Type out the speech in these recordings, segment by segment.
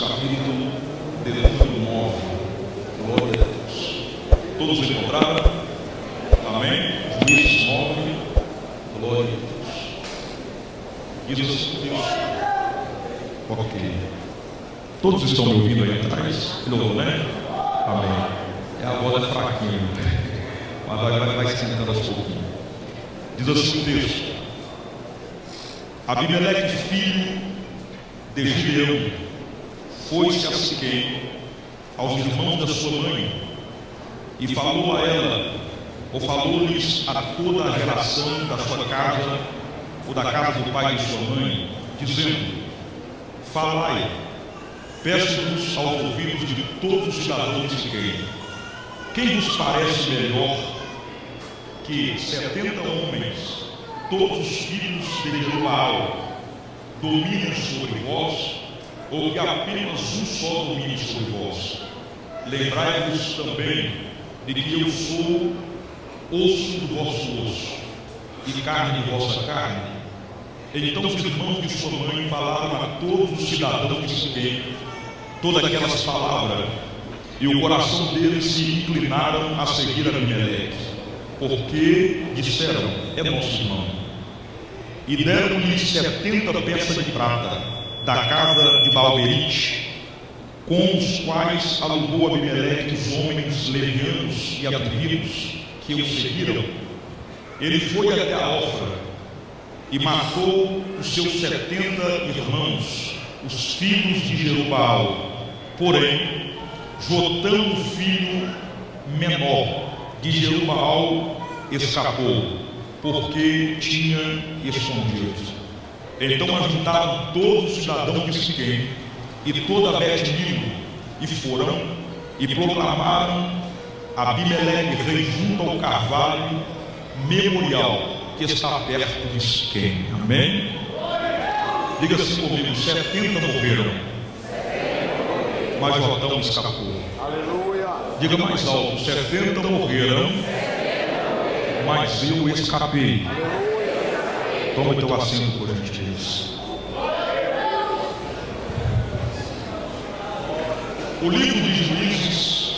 capítulo de número 9. Glória a Deus. Todos encontraram? Amém? Juízes 9. Glória a Deus. Diz assim, Deus. Ok. Todos estão me ouvindo aí atrás? Não, né? Amém. A voz é fraquinha, mas vai sentando aos pouquinhos. Diz assim o texto: Abimeleque, filho de Gideão, foi-se a Siquém, aos irmãos da sua mãe, e falou a ela, ou falou-lhes a toda a geração da sua casa, ou da casa do pai de sua mãe, dizendo: falai, peço-vos aos ouvidos de todos os cidadãos de Siquém, quem vos parece melhor que 70 homens, todos os filhos de Jerubaal, dominem sobre vós, ou que apenas um só domine sobre vós? Lembrai-vos também de que eu sou osso do vosso osso e carne de vossa carne. Então os irmãos de sua mãe falaram a todos os cidadãos de Siquém todas aquelas palavras, e o coração deles se inclinaram a seguir Abimeleque, porque disseram: é nosso irmão. E deram-lhe 70 peças de prata da casa de Baalberite, com os quais alugou Abimeleque os homens levianos e atrevidos que o seguiram. Ele foi até a Ofra e matou os seus 70 irmãos, os filhos de Jerubaal. Porém, Jotão, o filho menor de Jerubaal, escapou, porque tinha escondido. Então ajuntaram todos os cidadãos de Siquém e toda a Bet-Milo, e foram e proclamaram Abimeleque rei junto ao carvalho memorial que está perto de Siquém. Amém? Diga assim comigo: 70 morreram, mas Jotão escapou. Aleluia. Diga mais alto: 70 morreram, mas eu escapei. Toma teu assento, por gentileza. O livro de Juízes,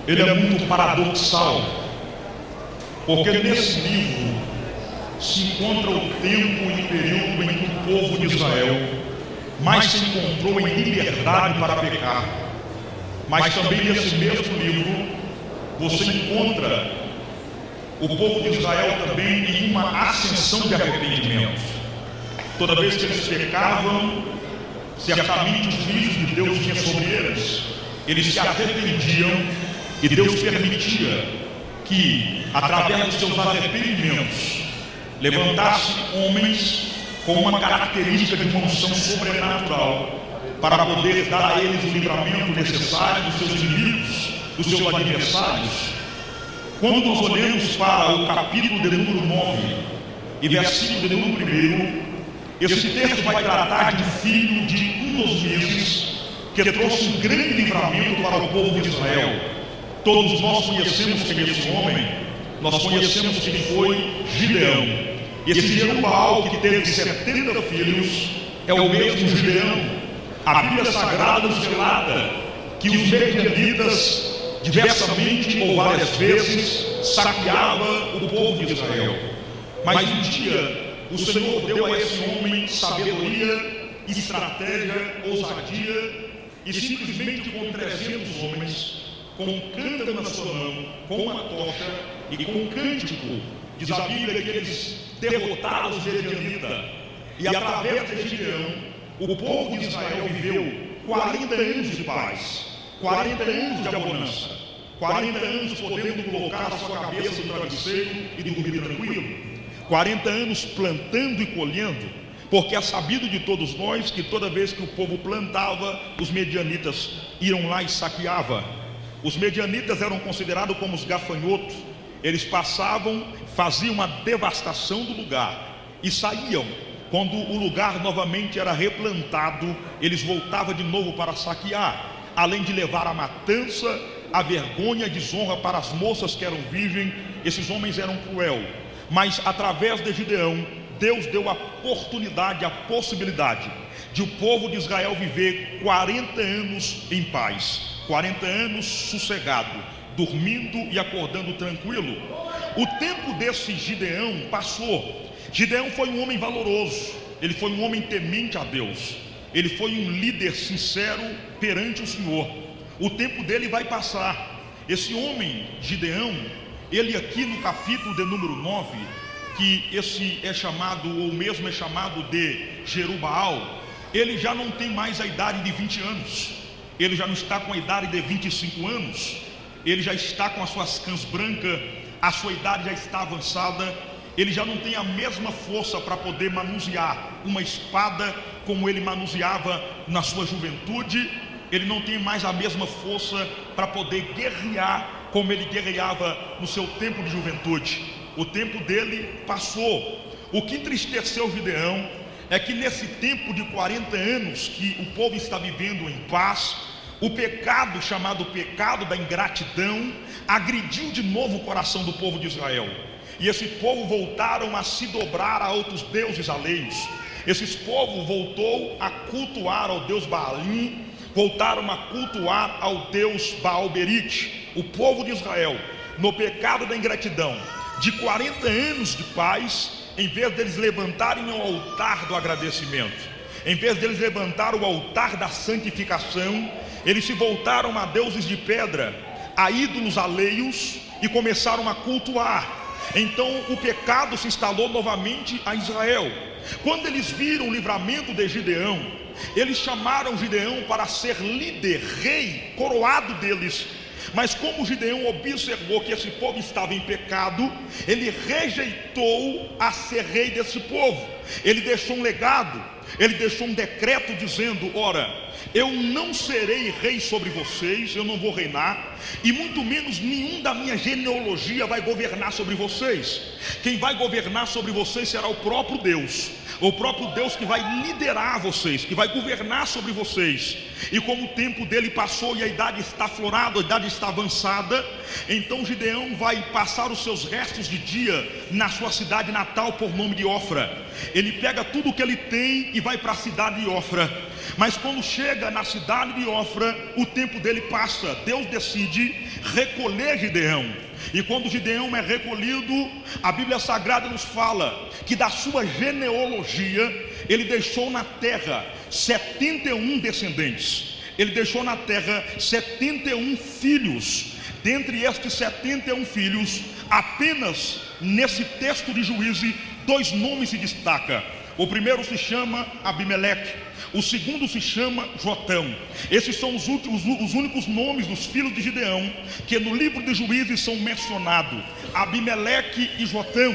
ele é muito paradoxal, porque nesse livro se encontra o tempo e o período em que o povo de Israel mais se encontrou em liberdade para pecar. Mas também nesse mesmo livro você encontra o povo de Israel também em uma ascensão de arrependimento. Toda vez que eles pecavam, certamente os juízos de Deus vinham sobre eles se arrependiam, e Deus permitia que, através dos seus arrependimentos, levantasse homens com uma característica de uma unção sobrenatural, para poder dar a eles o livramento necessário dos seus inimigos, dos seus adversários. Quando nós olhamos para o capítulo de número 9 e versículo de número 1, esse texto vai tratar de um filho de 1 meses que trouxe um grande livramento para o povo de Israel. Todos nós conhecemos quem é esse homem, nós conhecemos quem foi Gideão. E esse Jerubaal, que teve 70 filhos, é o mesmo Gideão. A Bíblia Sagrada nos relata que os medianitas, diversamente ou várias vezes, saqueava o povo de Israel. Mas um dia o Senhor deu a esse homem sabedoria, estratégia, ousadia, e simplesmente com 300 homens, com um cântaro na sua mão, com uma tocha e com um cântico, diz a Bíblia que eles derrotaram os medianitas. E através de Gideão, o povo de Israel viveu 40 anos de paz, 40 anos de abundância, 40 anos podendo colocar a sua cabeça no travesseiro e dormir tranquilo, 40 anos plantando e colhendo, porque é sabido de todos nós que toda vez que o povo plantava, os medianitas iam lá e saqueavam. Os medianitas eram considerados como os gafanhotos. Eles passavam, faziam uma devastação do lugar e saíam. Quando o lugar novamente era replantado, eles voltavam de novo para saquear, além de levar a matança, a vergonha e a desonra para as moças que eram virgens. Esses homens eram cruel, mas através de Gideão, Deus deu a oportunidade, a possibilidade de o povo de Israel viver 40 anos em paz, 40 anos sossegado, dormindo e acordando tranquilo. O tempo desse Gideão passou. Gideão foi um homem valoroso, ele foi um homem temente a Deus, ele foi um líder sincero perante o Senhor. O tempo dele vai passar. Esse homem, Gideão, ele aqui no capítulo de número 9, que esse é chamado, ou mesmo é chamado de Jerubaal, ele já não tem mais a idade de 20 anos, ele já não está com a idade de 25 anos, ele já está com as suas cãs brancas, a sua idade já está avançada, ele já não tem a mesma força para poder manusear uma espada como ele manuseava na sua juventude, ele não tem mais a mesma força para poder guerrear como ele guerreava no seu tempo de juventude. O tempo dele passou. O que entristeceu Gideão é que nesse tempo de 40 anos que o povo está vivendo em paz, o pecado chamado pecado da ingratidão agrediu de novo o coração do povo de Israel. E esse povo voltaram a se dobrar a outros deuses alheios. Esse povo voltou a cultuar ao deus Baalim, voltaram a cultuar ao deus Baal-Berite. O povo de Israel, no pecado da ingratidão, de 40 anos de paz, em vez deles levantarem o altar do agradecimento, em vez deles levantar o altar da santificação, eles se voltaram a deuses de pedra, a ídolos alheios, e começaram a cultuar. Então o pecado se instalou novamente a Israel. Quando eles viram o livramento de Gideão, eles chamaram Gideão para ser líder, rei, coroado deles. Mas como Gideão observou que esse povo estava em pecado, ele rejeitou a ser rei desse povo. Ele deixou um legado, ele deixou um decreto dizendo: ora, eu não serei rei sobre vocês, eu não vou reinar, e muito menos nenhum da minha genealogia vai governar sobre vocês. Quem vai governar sobre vocês será o próprio Deus, o próprio Deus que vai liderar vocês, que vai governar sobre vocês. E como o tempo dele passou e a idade está aflorada, a idade está avançada, então Gideão vai passar os seus restos de dia na sua cidade natal por nome de Ofra. Ele pega tudo o que ele tem e vai para a cidade de Ofra. Mas quando chega na cidade de Ofra, o tempo dele passa. Deus decide recolher Gideão. E quando Gideão é recolhido, a Bíblia Sagrada nos fala que da sua genealogia ele deixou na terra 71 descendentes. Ele deixou na terra 71 filhos. Dentre estes 71 filhos, apenas nesse texto de Juízes, 2 nomes se destacam. O primeiro se chama Abimeleque, o segundo se chama Jotão. Esses são os únicos nomes dos filhos de Gideão que no livro de Juízes são mencionados: Abimeleque e Jotão.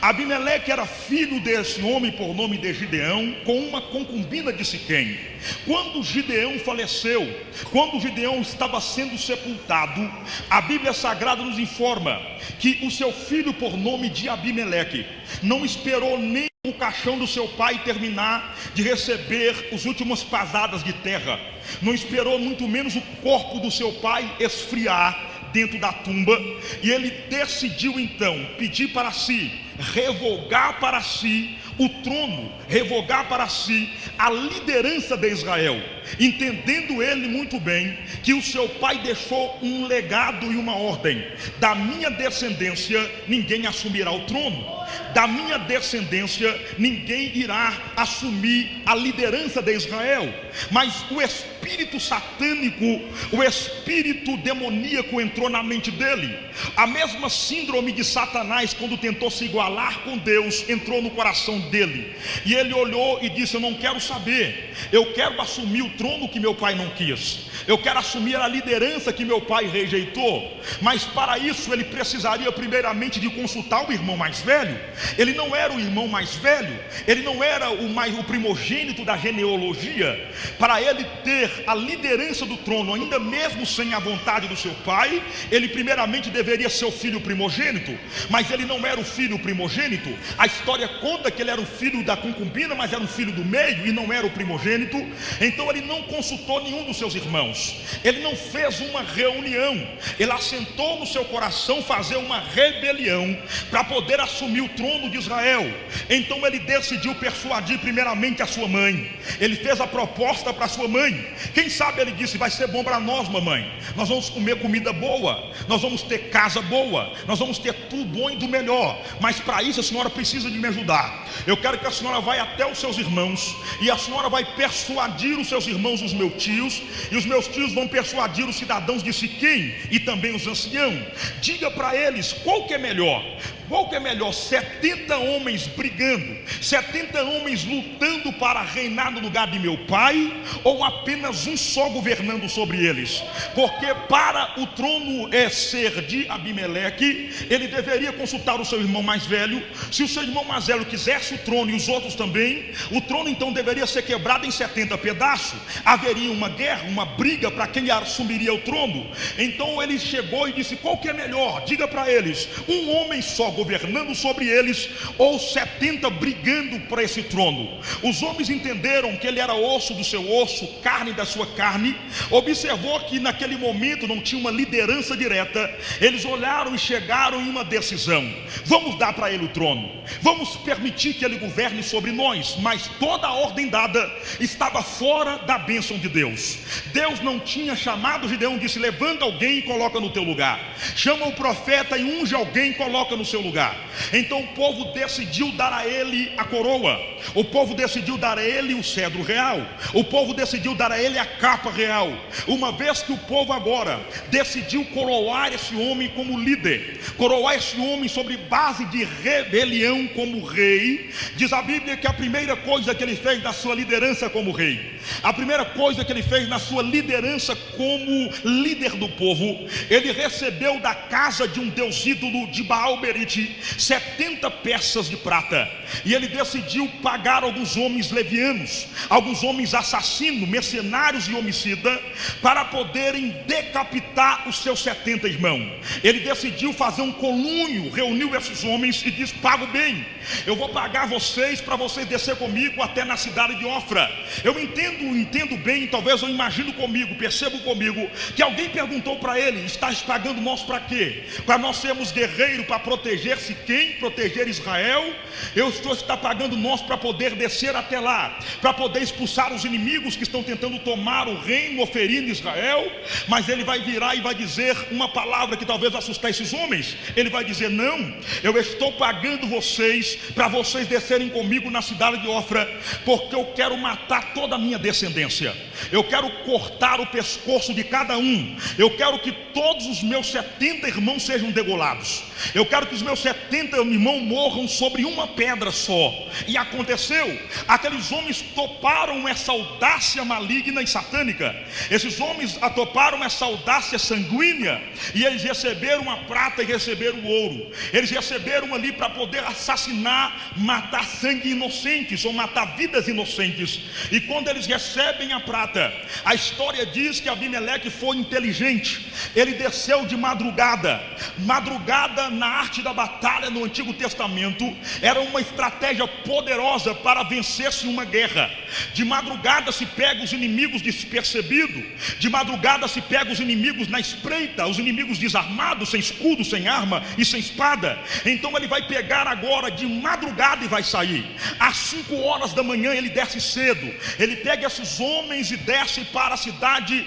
Abimeleque era filho desse homem por nome de Gideão, com uma concubina de Siquém. Quando Gideão faleceu, quando Gideão estava sendo sepultado, a Bíblia Sagrada nos informa que o seu filho por nome de Abimeleque não esperou nem o caixão do seu pai terminar de receber as últimas pasadas de terra, não esperou muito menos o corpo do seu pai esfriar dentro da tumba, e ele decidiu então pedir para si, revogar para si o trono, revogar para si a liderança de Israel, entendendo ele muito bem que o seu pai deixou um legado e uma ordem: da minha descendência ninguém assumirá o trono, da minha descendência ninguém irá assumir a liderança de Israel. Mas o espírito satânico, o espírito demoníaco entrou na mente dele. A mesma síndrome de Satanás, quando tentou se igualar com Deus, entrou no coração dele. E ele olhou e disse: eu não quero saber, eu quero assumir o trono que meu pai não quis, eu quero assumir a liderança que meu pai rejeitou. Mas para isso ele precisaria primeiramente de consultar o irmão mais velho. Ele não era o irmão mais velho, ele não era o primogênito da genealogia. Para ele ter a liderança do trono, ainda mesmo sem a vontade do seu pai, ele primeiramente deveria ser o filho primogênito. Mas ele não era o filho primogênito. A história conta que ele era o filho da concubina, mas era um filho do meio e não era o primogênito. Então ele não consultou nenhum dos seus irmãos, ele não fez uma reunião, ele assentou no seu coração fazer uma rebelião para poder assumir o trono de Israel. Então ele decidiu persuadir primeiramente a sua mãe. Ele fez a proposta para sua mãe. Quem sabe ele disse: vai ser bom para nós, mamãe. Nós vamos comer comida boa, nós vamos ter casa boa, nós vamos ter tudo bom e do melhor. Mas para isso a senhora precisa de me ajudar. Eu quero que a senhora vá até os seus irmãos, e a senhora vai persuadir os seus irmãos, os meus tios, e os meus tios vão persuadir os cidadãos de Siquém e também os anciãos. Diga para eles qual que é melhor. Qual que é melhor? 70 homens brigando, 70 homens lutando para reinar no lugar de meu pai, ou apenas um só governando sobre eles? Porque para o trono ser de Abimeleque, ele deveria consultar o seu irmão mais velho. Se o seu irmão mais velho quisesse o trono e os outros também, o trono então deveria ser quebrado em 70 pedaços. Haveria uma guerra, uma briga para quem assumiria o trono. Então ele chegou e disse: qual que é melhor? Diga para eles, um homem só governando sobre eles, ou 70 brigando por esse trono? Os homens entenderam que ele era osso do seu osso, carne da sua carne. Observou que naquele momento não tinha uma liderança direta. Eles olharam e chegaram em uma decisão: vamos dar para ele o trono, vamos permitir que ele governe sobre nós. Mas toda a ordem dada estava fora da bênção de Deus. Deus não tinha chamado Gideão, disse: levanta alguém e coloca no teu lugar, chama o profeta e unge alguém e coloca no seu lugar. Então o povo decidiu dar a ele a coroa, o povo decidiu dar a ele o cedro real, o povo decidiu dar a ele a capa real. Uma vez que o povo agora decidiu coroar esse homem como líder, coroar esse homem sobre base de rebelião como rei, diz a Bíblia que a primeira coisa que ele fez na sua liderança como rei, a primeira coisa que ele fez na sua liderança como líder do povo, ele recebeu da casa de um deus ídolo de Baal-Berite 70 peças de prata. E ele decidiu pagar alguns homens levianos, alguns homens assassinos, mercenários e homicidas, para poderem decapitar os seus 70 irmãos. Ele decidiu fazer um colúnio, reuniu esses homens e disse: pago bem, eu vou pagar vocês para vocês descer comigo até na cidade de Ofra. Eu entendo bem, talvez eu imagino comigo, percebo comigo, que alguém perguntou para ele: estás pagando nós para quê? Para nós sermos guerreiros, para proteger Siquém, proteger Israel? Eu estou pagando nós para poder descer até lá, para poder expulsar os inimigos que estão tentando tomar o reino, oferindo Israel. Mas ele vai virar e vai dizer uma palavra que talvez assustar esses homens. Ele vai dizer: não, eu estou pagando vocês para vocês descerem comigo na cidade de Ofra, porque eu quero matar toda a minha descendência, eu quero cortar o pescoço de cada um, eu quero que todos os meus 70 irmãos sejam degolados, eu quero que os meus 70 irmãos morram sobre uma pedra só. E aconteceu, aqueles homens toparam essa audácia maligna e satânica, esses homens toparam essa audácia sanguínea, e eles receberam a prata e receberam o ouro. Eles receberam ali para poder assassinar, matar sangue inocentes, ou matar vidas inocentes. E quando eles recebem a prata, a história diz que Abimeleque foi inteligente. Ele desceu de madrugada. Madrugada na arte da batalha no Antigo Testamento era uma estratégia poderosa para vencer-se uma guerra. De madrugada se pega os inimigos despercebidos, de madrugada se pega os inimigos na espreita, os inimigos desarmados, sem escudo, sem arma e sem espada. Então ele vai pegar agora de madrugada e vai sair. Às 5 horas da manhã ele desce cedo, ele pega esses homens e desce para a cidade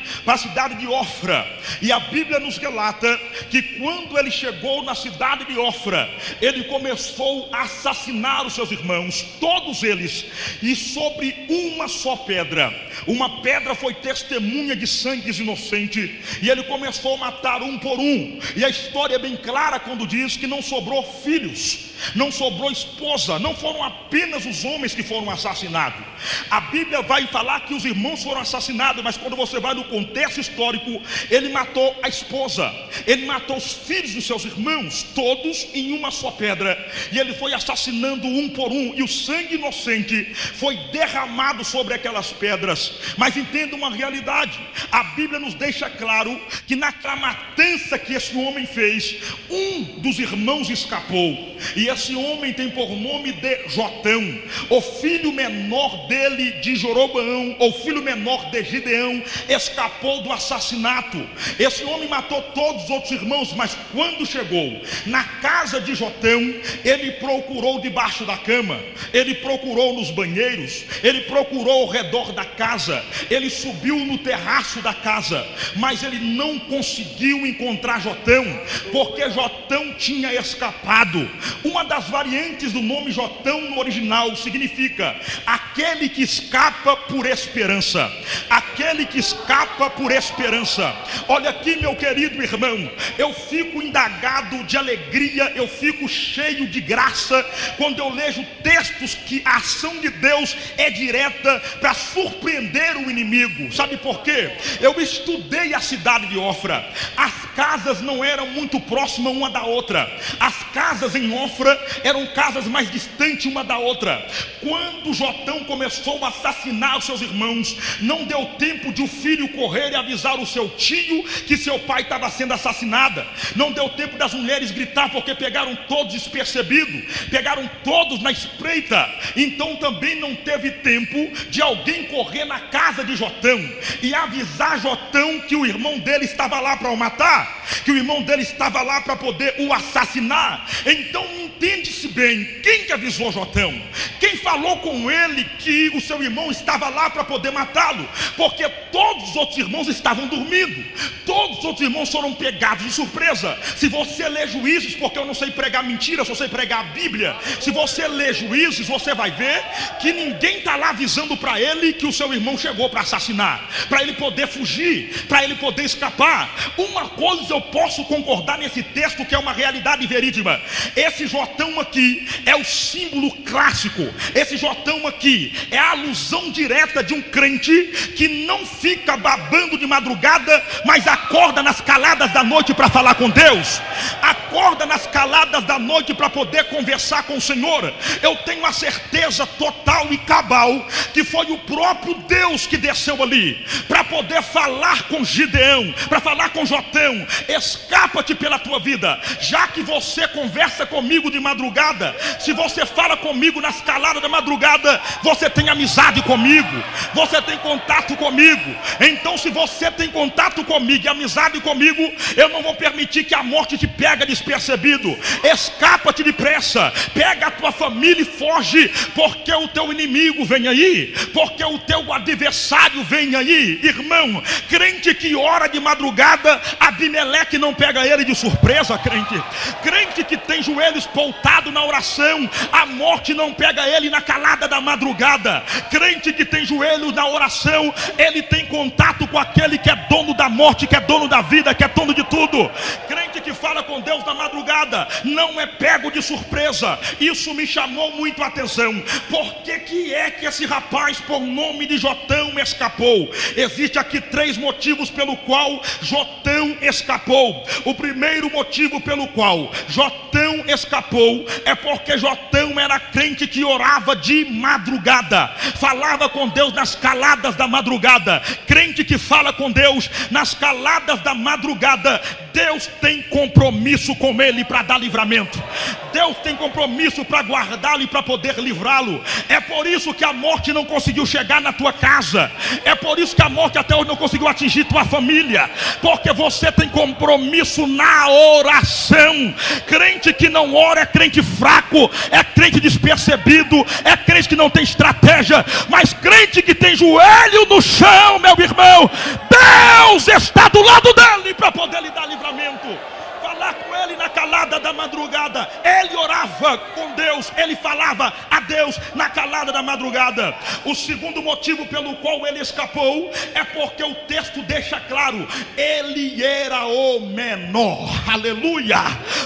de Ofra. E a Bíblia nos relata que quando ele chegou na cidade de Ofra, ele começou a assassinar os seus irmãos, todos eles, e sobre uma só pedra. Uma pedra foi testemunha de sangues inocentes, e ele começou a matar um por um. E a história é bem clara quando diz que não sobrou filhos, não sobrou esposa, não foram apenas os homens que foram assassinados. A Bíblia vai falar que os irmãos foram assassinados, mas quando você vai no contexto histórico, ele matou a esposa, ele matou os filhos dos seus irmãos, todos em uma só pedra, e ele foi assassinando um por um, e o sangue inocente foi derramado sobre aquelas pedras. Mas entenda uma realidade, a Bíblia nos deixa claro que naquela matança que esse homem fez, um dos irmãos escapou, e e esse homem tem por nome de Jotão. O filho menor dele, de Jeroboão, o filho menor de Gideão, escapou do assassinato. Esse homem matou todos os outros irmãos, mas quando chegou na casa de Jotão, ele procurou debaixo da cama, ele procurou nos banheiros, ele procurou ao redor da casa, ele subiu no terraço da casa, mas ele não conseguiu encontrar Jotão, porque Jotão tinha escapado. Uma das variantes do nome Jotão no original significa aquele que escapa por esperança. Aquele que escapa por esperança. Olha aqui, meu querido irmão, eu fico indagado de alegria, eu fico cheio de graça quando eu leio textos que a ação de Deus é direta para surpreender o inimigo. Sabe por quê? Eu estudei a cidade de Ofra. As casas não eram muito próximas uma da outra. As casas em Ofra eram casas mais distantes uma da outra. Quando Jotão começou a assassinar os seus irmãos, não deu tempo de o filho correr e avisar o seu tio que seu pai estava sendo assassinado. Não deu tempo das mulheres gritar, porque pegaram todos despercebidos, pegaram todos na espreita. Então também não teve tempo de alguém correr na casa de Jotão e avisar Jotão que o irmão dele estava lá para o matar, que o irmão dele estava lá para poder o assassinar. Então entende-se bem, quem que avisou Jotão? Quem falou com ele que o seu irmão estava lá para poder matá-lo? Porque todos os outros irmãos estavam dormindo, todos os outros irmãos foram pegados de surpresa. Se você lê Juízes, porque eu não sei pregar mentira, eu só sei pregar a Bíblia. Se você lê Juízes, você vai ver que ninguém está lá avisando para ele que o seu irmão chegou para assassinar, para ele poder fugir, para ele poder escapar. Uma coisa eu posso concordar nesse texto, que é uma realidade verídica: esse Jotão aqui é o símbolo clássico. Esse Jotão aqui é a alusão direta de um crente que não fica babando de madrugada, mas acorda nas caladas da noite para falar com Deus, acorda nas caladas da noite para poder conversar com o Senhor. Eu tenho a certeza total e cabal que foi o próprio Deus que desceu ali para poder falar com Gideão, para falar com Jotão: escapa-te pela tua vida, já que você conversa comigo de madrugada. Se você fala comigo nas caladas da madrugada, você tem amizade comigo, você tem contato comigo. Então, se você tem contato comigo e amizade comigo, eu não vou permitir que a morte te pegue despercebido. Escapa-te depressa, pega a tua família e foge, porque o teu inimigo vem aí, porque o teu adversário vem aí. Irmão, crente que ora de madrugada, Abimeleque não pega ele de surpresa. Crente que tem joelhos voltados na oração, a morte não pega ele na calada da madrugada. Crente que tem joelhos na oração, ele tem contato com aquele que é dono da morte, que é dono da vida, que é dono de tudo. Crente que fala com Deus na madrugada não é pego de surpresa. Isso me chamou muito a atenção. Por que é que esse rapaz, por nome de Jotão, escapou? Existe aqui 3 motivos pelo qual Jotão escapou. O primeiro motivo pelo qual Jotão escapou é porque Jotão era crente que orava de madrugada, falava com Deus nas caladas da madrugada. Crente que fala com Deus nas caladas da madrugada, Deus tem compromisso com ele para dar livramento. Deus tem compromisso para guardá-lo e para poder livrá-lo. É por isso que a morte não conseguiu chegar na tua casa. É por isso que a morte até hoje não conseguiu atingir tua família, porque você tem compromisso na oração. Crente que não ora é crente fraco, é crente despercebido, é crente que não tem estratégia. Mas crente que tem joelho no chão, meu irmão, Deus está do lado dele para poder lhe dar livramento. Falar com ele na calada da madrugada. Ele orava com Deus, ele falava a Deus na calada da madrugada. O segundo motivo pelo qual ele escapou é porque o texto deixa claro: ele era o menor. Aleluia!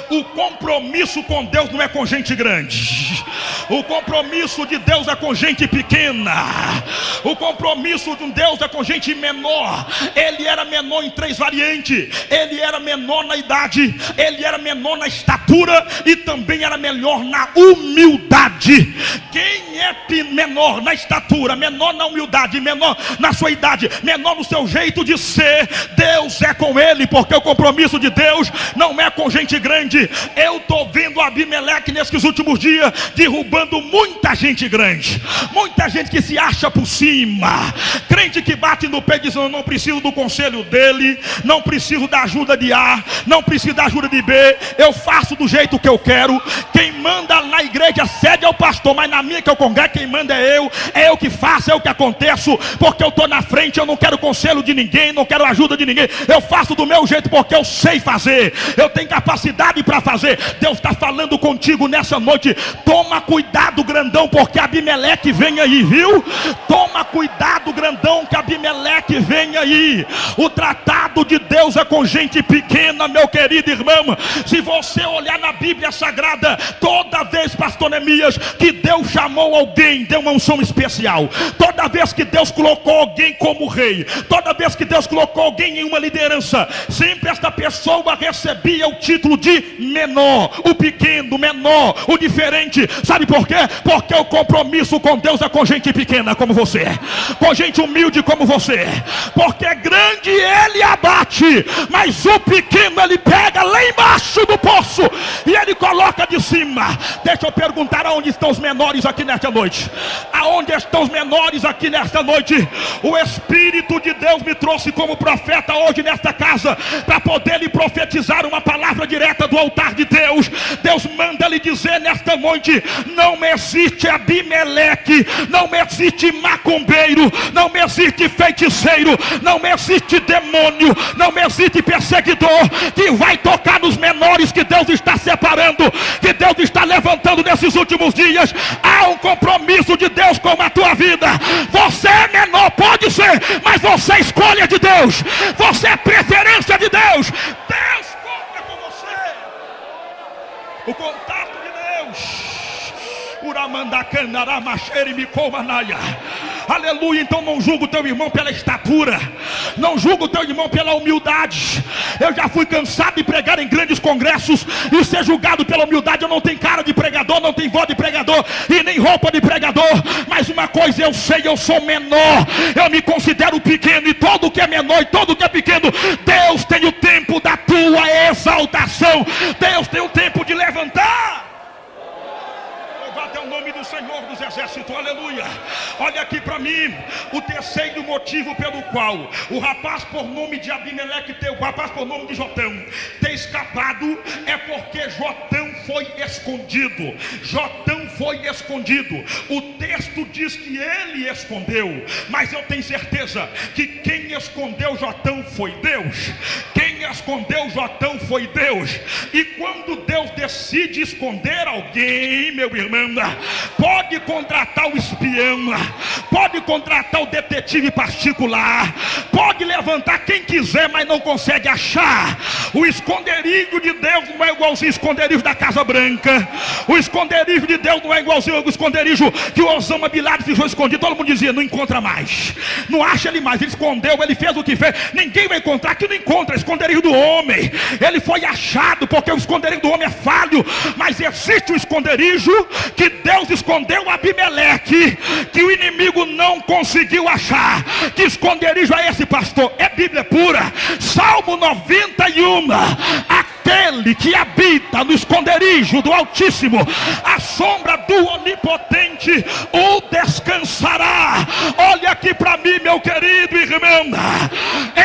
O compromisso com Deus não é com gente grande. O compromisso de Deus é com gente pequena. O compromisso de Deus é com gente menor. Ele era menor em 3 variantes. Ele era menor na idade, ele era menor na estatura e também era menor na humildade. Quem é menor na estatura, menor na humildade, menor na sua idade, menor no seu jeito de ser, Deus é com ele, porque o compromisso de Deus não é com gente grande. Eu estou vendo Abimeleque nesses últimos dias derrubando muita gente grande, muita gente que se acha por cima, crente que bate no pé dizendo: eu não preciso do conselho dele, não preciso da ajuda de A, não preciso da ajuda de B, eu faço do jeito que eu quero. Quem manda na igreja sede é o pastor, mas na minha que eu congrego, quem manda é eu que faço, é eu que aconteço, porque eu estou na frente. Eu não quero conselho de ninguém, não quero ajuda de ninguém, eu faço do meu jeito porque eu sei fazer, eu tenho capacidade para fazer. Deus está falando contigo nessa noite: toma cuidado, grandão, porque Abimeleque vem aí, viu? Toma cuidado, grandão, que Abimeleque vem aí. O tratado de Deus é com gente pequena, meu querido irmão. Se você olhar na Bíblia Sagrada, toda vez, pastor Neemias, que Deus chamou alguém, deu uma unção especial. Toda vez que Deus colocou alguém como rei, toda vez que Deus colocou alguém em uma liderança, sempre esta pessoa recebia o título de menor, o pequeno, menor, o diferente. Sabe por quê? Porque o compromisso com Deus é com gente pequena como você, com gente humilde como você. Porque grande ele abate, mas o pequeno ele pega lá embaixo do poço e ele coloca de cima. Deixa eu perguntar: aonde estão os menores aqui nesta noite? Aonde estão os menores aqui nesta noite? O Espírito de Deus me trouxe como profeta hoje nesta casa, para poder lhe profetizar uma palavra direta do altar de Deus. Deus manda lhe dizer nesta noite: não existe Abimeleque, não existe macumbeiro, não existe feiticeiro, não existe demônio, não existe perseguidor que vai tocar nos menores que Deus está separando, que Deus está levantando nesses últimos dias. Há um compromisso de Deus com a tua vida. Você é menor, pode ser, mas você é escolha de Deus, você é preferência de Deus. Deus conta com você. O contato de Deus. Aleluia. Então não julga o teu irmão pela estatura, não julga o teu irmão pela humildade. Eu já fui cansado de pregar em grandes congressos e ser julgado pela humildade. Eu não tenho cara de pregador, não tenho voz de pregador e nem roupa de pregador, mas uma coisa eu sei: eu sou menor, eu me considero pequeno, e todo que é menor e todo que é pequeno, Deus tem o tempo da tua exaltação, Deus tem o tempo de levantar. Até o nome do Senhor dos Exércitos, aleluia. Olha aqui para mim, o terceiro motivo pelo qual o rapaz por nome de Abimeleque, o rapaz por nome de Jotão, ter escapado, é porque Jotão foi escondido. Jotão foi escondido. O texto diz que ele escondeu, mas eu tenho certeza que quem escondeu Jotão foi Deus. Quem escondeu Jotão foi Deus. E quando Deus decide esconder alguém, meu irmão, pode contratar o espião, pode contratar o detetive particular, pode levantar quem quiser, mas não consegue achar. O esconderijo de Deus não é igualzinho ao esconderijo da Casa Branca. O esconderijo de Deus não é igualzinho ao esconderijo que o Osama Bin Laden ficou escondido. Todo mundo dizia: não encontra mais, não acha ele mais. Ele escondeu, ele fez o que fez, ninguém vai encontrar. Que não encontra, esconderijo do homem. Ele foi achado, porque o esconderijo do homem é falho, mas existe um esconderijo que Deus escondeu Abimeleque, que o inimigo não conseguiu achar. Que esconderijo é esse, pastor? É Bíblia pura. Salmo 91. Aquele que habita no esconderijo do Altíssimo, a sombra do Onipotente o descansará. Olha aqui para mim, meu querido irmão.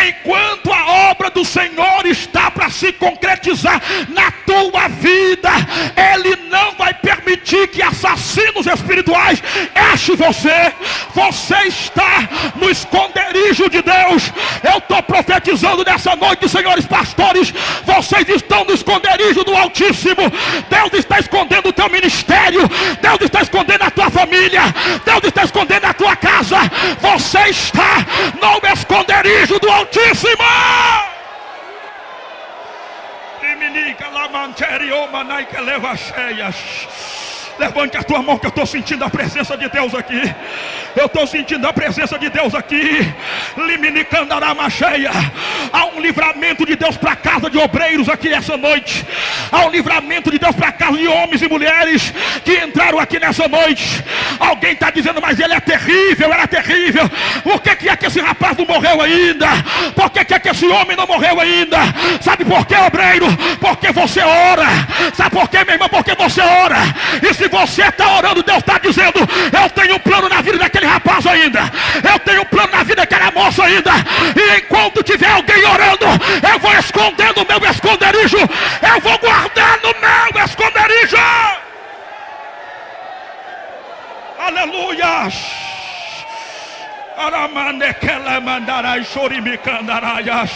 Enquanto a obra do Senhor está para se concretizar na tua vida, Ele não vai permitir que assassinos espirituais achem você. Você está no esconderijo de Deus. Eu estou profetizando nessa noite, senhores pastores, vocês estão no esconderijo do Altíssimo. Deus está escondendo o teu ministério, Deus está escondendo a tua família, Deus está escondendo a tua casa. Você está no esconderijo do Altíssimo. Levante a tua mão, que eu estou sentindo a presença de Deus aqui. Eu estou sentindo a presença de Deus aqui. Liminicandaramacheia. Há um livramento de Deus para a casa de obreiros aqui essa noite. Há um livramento de Deus para a casa de homens e mulheres que entraram aqui nessa noite. Alguém está dizendo, mas ele é terrível, era terrível. Por que é que esse rapaz não morreu ainda? Por que é que esse homem não morreu ainda? Sabe por quê, obreiro? Porque você ora. Sabe por quê, meu irmão? Porque você ora. E se você está orando, Deus está dizendo, eu tenho um plano na vida daquele rapaz ainda. Eu tenho um plano na vida daquela moça ainda. E enquanto tiver alguém orando, eu vou esconder no meu esconderijo. Eu vou guardar no meu esconderijo. Aleluia. Aramanekele mandarai chorimicandaraias.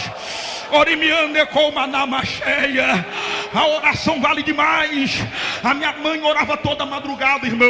Orimiane colmanamacheia. A oração vale demais. A minha mãe orava toda madrugada, irmã.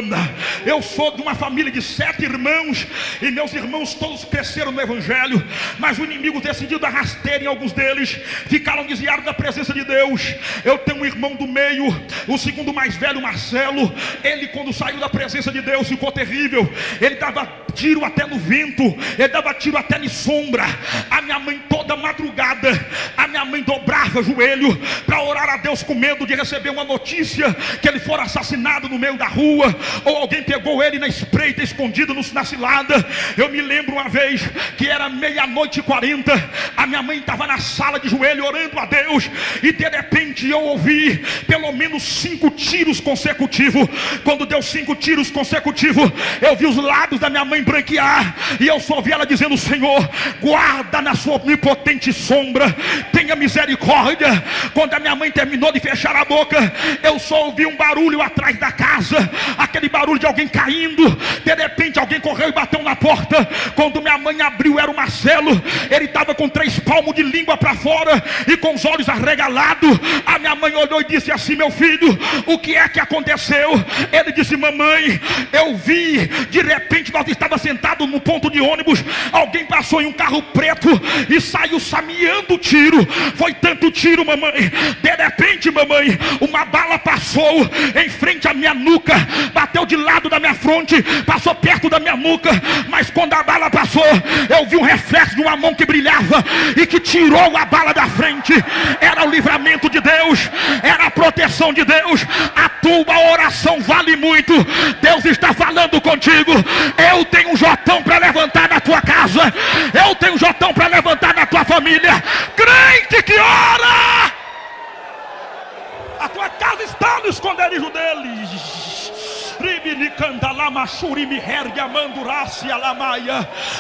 Eu sou de uma família de 7 irmãos, e meus irmãos todos cresceram no evangelho, mas o inimigo decidiu dar rasteira em alguns deles. Ficaram desviados da presença de Deus. Eu tenho um irmão do meio, o segundo mais velho, Marcelo. Ele, quando saiu da presença de Deus, ficou terrível. Ele dava tiro até no vento, ele dava tiro até na sombra. A minha mãe toda madrugada, a minha mãe dobrava o joelho para orar a Deus, com medo de receber uma notícia que ele fora assassinado no meio da rua, ou alguém pegou ele na espreita, escondido na cilada. Eu me lembro uma vez que era 00:40, a minha mãe estava na sala de joelho orando a Deus, e de repente eu ouvi pelo menos 5 tiros consecutivos. Quando deu 5 tiros consecutivos, eu vi os lábios da minha mãe branquear, e eu só ouvi ela dizendo, Senhor, guarda na sua onipotente sombra, tenha misericórdia. Quando a minha mãe terminou de fechar a boca, eu só ouvi um barulho atrás da casa, aquele barulho de alguém caindo. De repente alguém correu e bateu na porta. Quando minha mãe abriu, era o Marcelo. Ele estava com 3 palmos de língua para fora e com os olhos arregalados. A minha mãe olhou e disse assim, meu filho, o que é que aconteceu? Ele disse, mamãe, eu vi, de repente nós estávamos sentados no ponto de ônibus, alguém passou em um carro preto e saiu sameando tiro. Foi tanto tiro, mamãe. De repente, mamãe, uma bala passou em frente à minha nuca, bateu de lado da minha fronte, passou perto da minha nuca, mas quando a bala passou, eu vi um reflexo de uma mão que brilhava e que tirou a bala da frente. Era o livramento de Deus, era a proteção de Deus. A tua oração vale muito. Deus está falando contigo. Eu tenho um jotão para levantar na tua casa, eu tenho um jotão para levantar na tua família. Crente que ora, a tua casa está no esconderijo deles.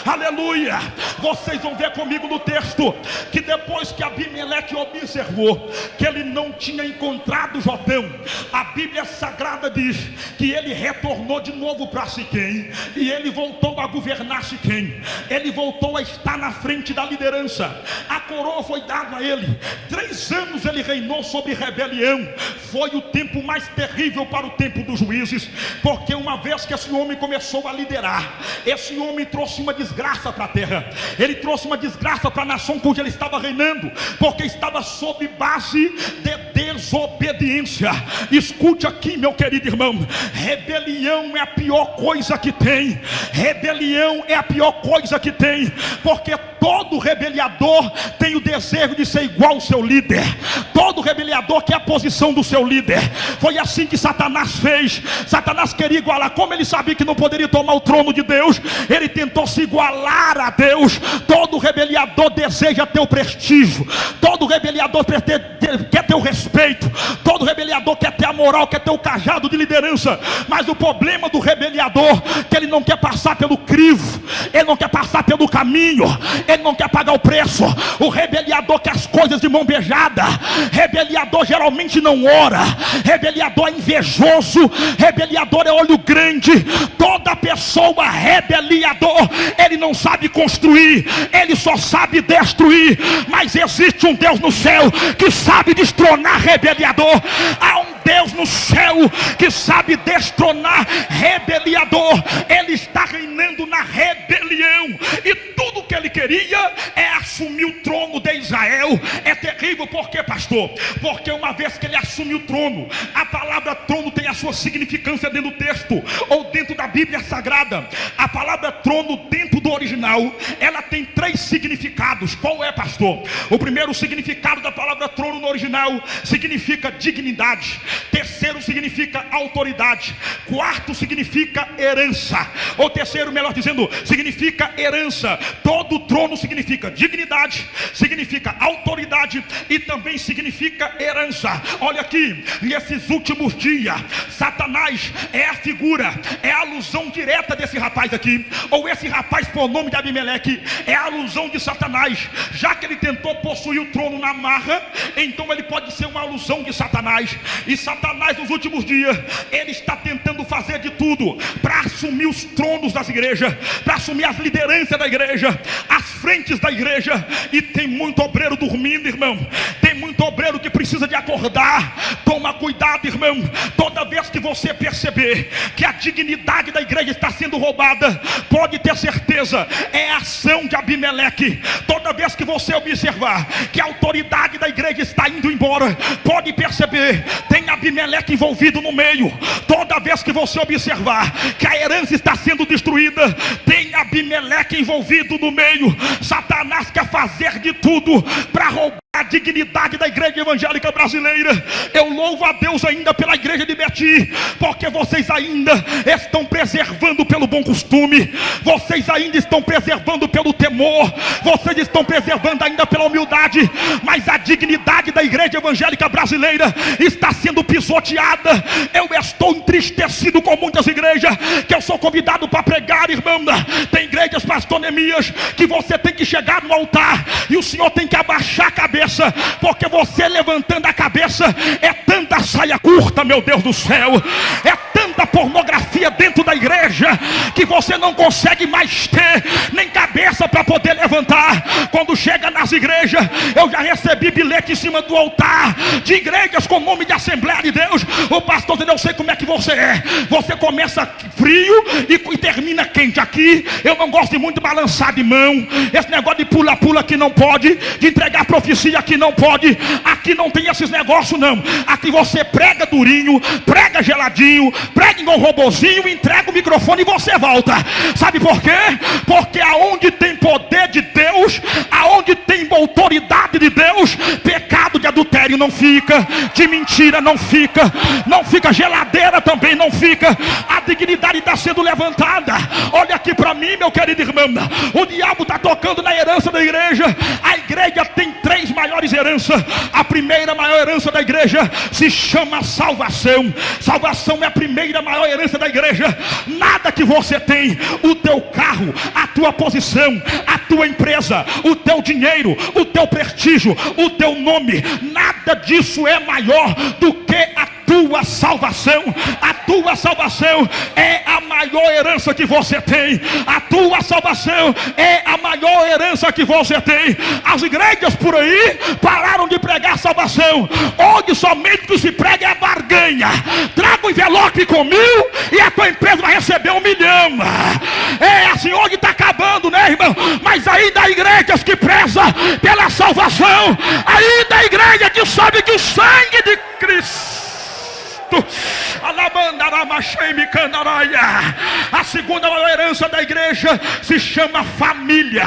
Aleluia. Vocês vão ver comigo no texto que depois que Abimeleque observou que ele não tinha encontrado Jotão, a Bíblia Sagrada diz que ele retornou de novo para Siquém, e ele voltou a governar Siquém. Ele voltou a estar na frente da liderança. A coroa foi dada a ele. 3 anos ele reinou sobre rebelião. Foi o tempo mais terrível para o tempo dos juízes, porque uma vez que esse homem começou a liderar, esse homem trouxe uma desgraça para a terra. Ele trouxe uma desgraça para a nação cuja ele estava reinando, porque estava sob base de desobediência. Escute aqui, meu querido irmão, rebelião é a pior coisa que tem. Rebelião é a pior coisa que tem, porque todo rebeliador tem o desejo de ser igual ao seu líder. Todo rebeliador quer a posição do seu líder. Foi assim que Satanás fez. Satanás queria igualar. Como ele sabia que não poderia tomar o trono de Deus, ele tentou se igualar a Deus. Todo rebeliador deseja ter o prestígio. Todo rebeliador quer ter o respeito. Todo rebeliador quer ter a moral, quer ter o cajado de liderança. Mas o problema do rebeliador é que ele não quer passar pelo crivo, ele não quer passar pelo caminho, ele não quer pagar o preço. O rebeliador quer as coisas de mão beijada. Rebeliador geralmente não ora. Rebeliador é invejoso. Rebeliador é olho grande. Toda pessoa rebeliador, ele não sabe construir, ele só sabe destruir. Mas existe um Deus no céu que sabe destronar rebeliador. Há um Deus no céu que sabe destronar rebeliador. Ele está reinando na rebelião, e tudo que ele queria é assumir o trono de Israel. É terrível, por quê, pastor? Porque uma vez que ele assume o trono, a palavra trono tem a sua significância dentro do texto, ou dentro da Bíblia Sagrada. A palavra trono dentro do original, ela tem 3 significados. Qual é, pastor? O primeiro significado da palavra trono no original significa dignidade. Terceiro significa autoridade. Quarto significa herança. Ou terceiro, melhor dizendo, significa herança. Todo trono significa dignidade, significa autoridade e também significa herança. Olha aqui, nesses últimos dias, Satanás é a figura, é a alusão direta desse rapaz aqui, ou esse rapaz por nome de Abimeleque é a alusão de Satanás. Já que ele tentou possuir o trono na marra, então ele pode ser uma alusão de Satanás. E Satanás nos últimos dias, ele está tentando fazer de tudo para assumir os tronos das igrejas, para assumir as lideranças da igreja, as frentes da igreja. E tem muito obreiro dormindo, irmão. Tem muito obreiro que precisa de acordar. Toma cuidado, irmão. Toda vez que você perceber que a dignidade da igreja está sendo roubada, pode ter certeza, é a ação de Abimeleque. Toda vez que você observar que a autoridade da igreja está indo embora, pode perceber, tem Abimeleque envolvido no meio. Toda vez que você observar que a herança está sendo destruída, tem Abimeleque envolvido no meio. Satanás quer fazer de tudo para roubar a dignidade da igreja evangélica brasileira. Eu louvo a Deus ainda pela igreja de Betim, porque vocês ainda estão preservando pelo bom costume, vocês ainda estão preservando pelo temor, vocês estão preservando ainda pela humildade. Mas a dignidade da igreja evangélica brasileira está sendo pisoteada. Eu estou entristecido com muitas igrejas que eu sou convidado para pregar, irmão. Tem igrejas, pastor Neemias, que você tem que chegar no altar e o senhor tem que abaixar a cabeça, porque você levantando a cabeça, é tanta saia curta, meu Deus do céu, é tanta pornografia dentro da igreja, que você não consegue mais ter nem cabeça para poder levantar. Quando chega nas igrejas, eu já recebi bilhete em cima do altar de igrejas com nome de Assembleia de Deus. O pastor diz: eu sei como é que você é, você começa frio e termina quente. Aqui eu não gosto de muito balançar de mão, esse negócio de pula-pula que não pode, de entregar profecia aqui não pode, aqui não tem esses negócios não. Aqui você prega durinho, prega geladinho, prega igual um robozinho, entrega o microfone e você volta. Sabe por quê? Porque aonde tem poder de Deus, aonde tem autoridade de Deus, pecado de adultério não fica, de mentira não fica, não fica, geladeira também não fica. A dignidade está sendo levantada. Olha aqui para mim, meu querido irmão, o diabo está tocando na herança da igreja. A igreja tem 3 maiores heranças. A primeira maior herança da igreja se chama salvação. Salvação é a primeira maior herança da igreja. Nada que você tem, o teu carro, a tua posição, a tua empresa, o teu dinheiro, o teu prestígio, o teu nome, nada disso é maior do que a tua salvação. A tua salvação é a maior herança que você tem. A tua salvação é a maior herança que você tem. As igrejas por aí pararam de pregar salvação. Hoje somente o que se prega é barganha. Traga um envelope com 1000 e a tua empresa vai receber 1 milhão. É assim, hoje está acabando, né, irmão? Mas ainda há igrejas que prezam pela salvação. Ainda há igreja que sabe que o sangue de Cristo, a segunda maior herança da igreja se chama família.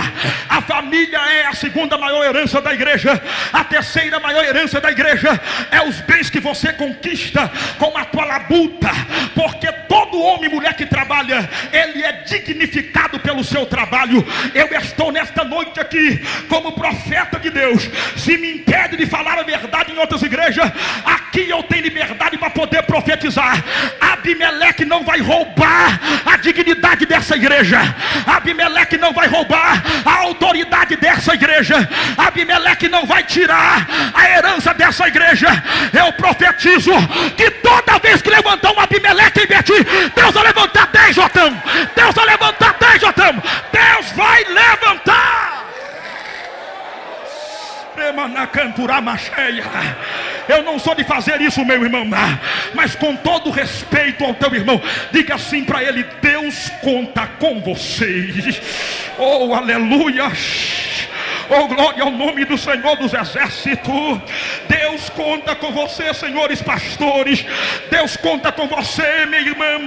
A família é a segunda maior herança da igreja. A terceira maior herança da igreja é os bens que você conquista com a tua labuta, porque todo homem e mulher que trabalha, ele é dignificado pelo seu trabalho. Eu estou nesta noite aqui como profeta de Deus. Se me impede de falar a verdade em outras igrejas, aqui eu tenho liberdade para poder profetizar. Abimeleque não vai roubar a dignidade dessa igreja. Abimeleque não vai roubar a autoridade dessa igreja. Abimeleque não vai tirar a herança dessa igreja. Eu profetizo que toda vez que levantar um Abimeleque em Betim, Deus vai levantar 10 Jotão. Deus vai levantar 10 Jotão. Deus vai levantar. Eu não sou de fazer isso, meu irmão, mas com todo respeito ao teu irmão, diga assim para ele: Deus conta com vocês. Oh, aleluia. Oh, glória ao nome do Senhor dos Exércitos. Deus conta com você, senhores pastores. Deus conta com você, minha irmã.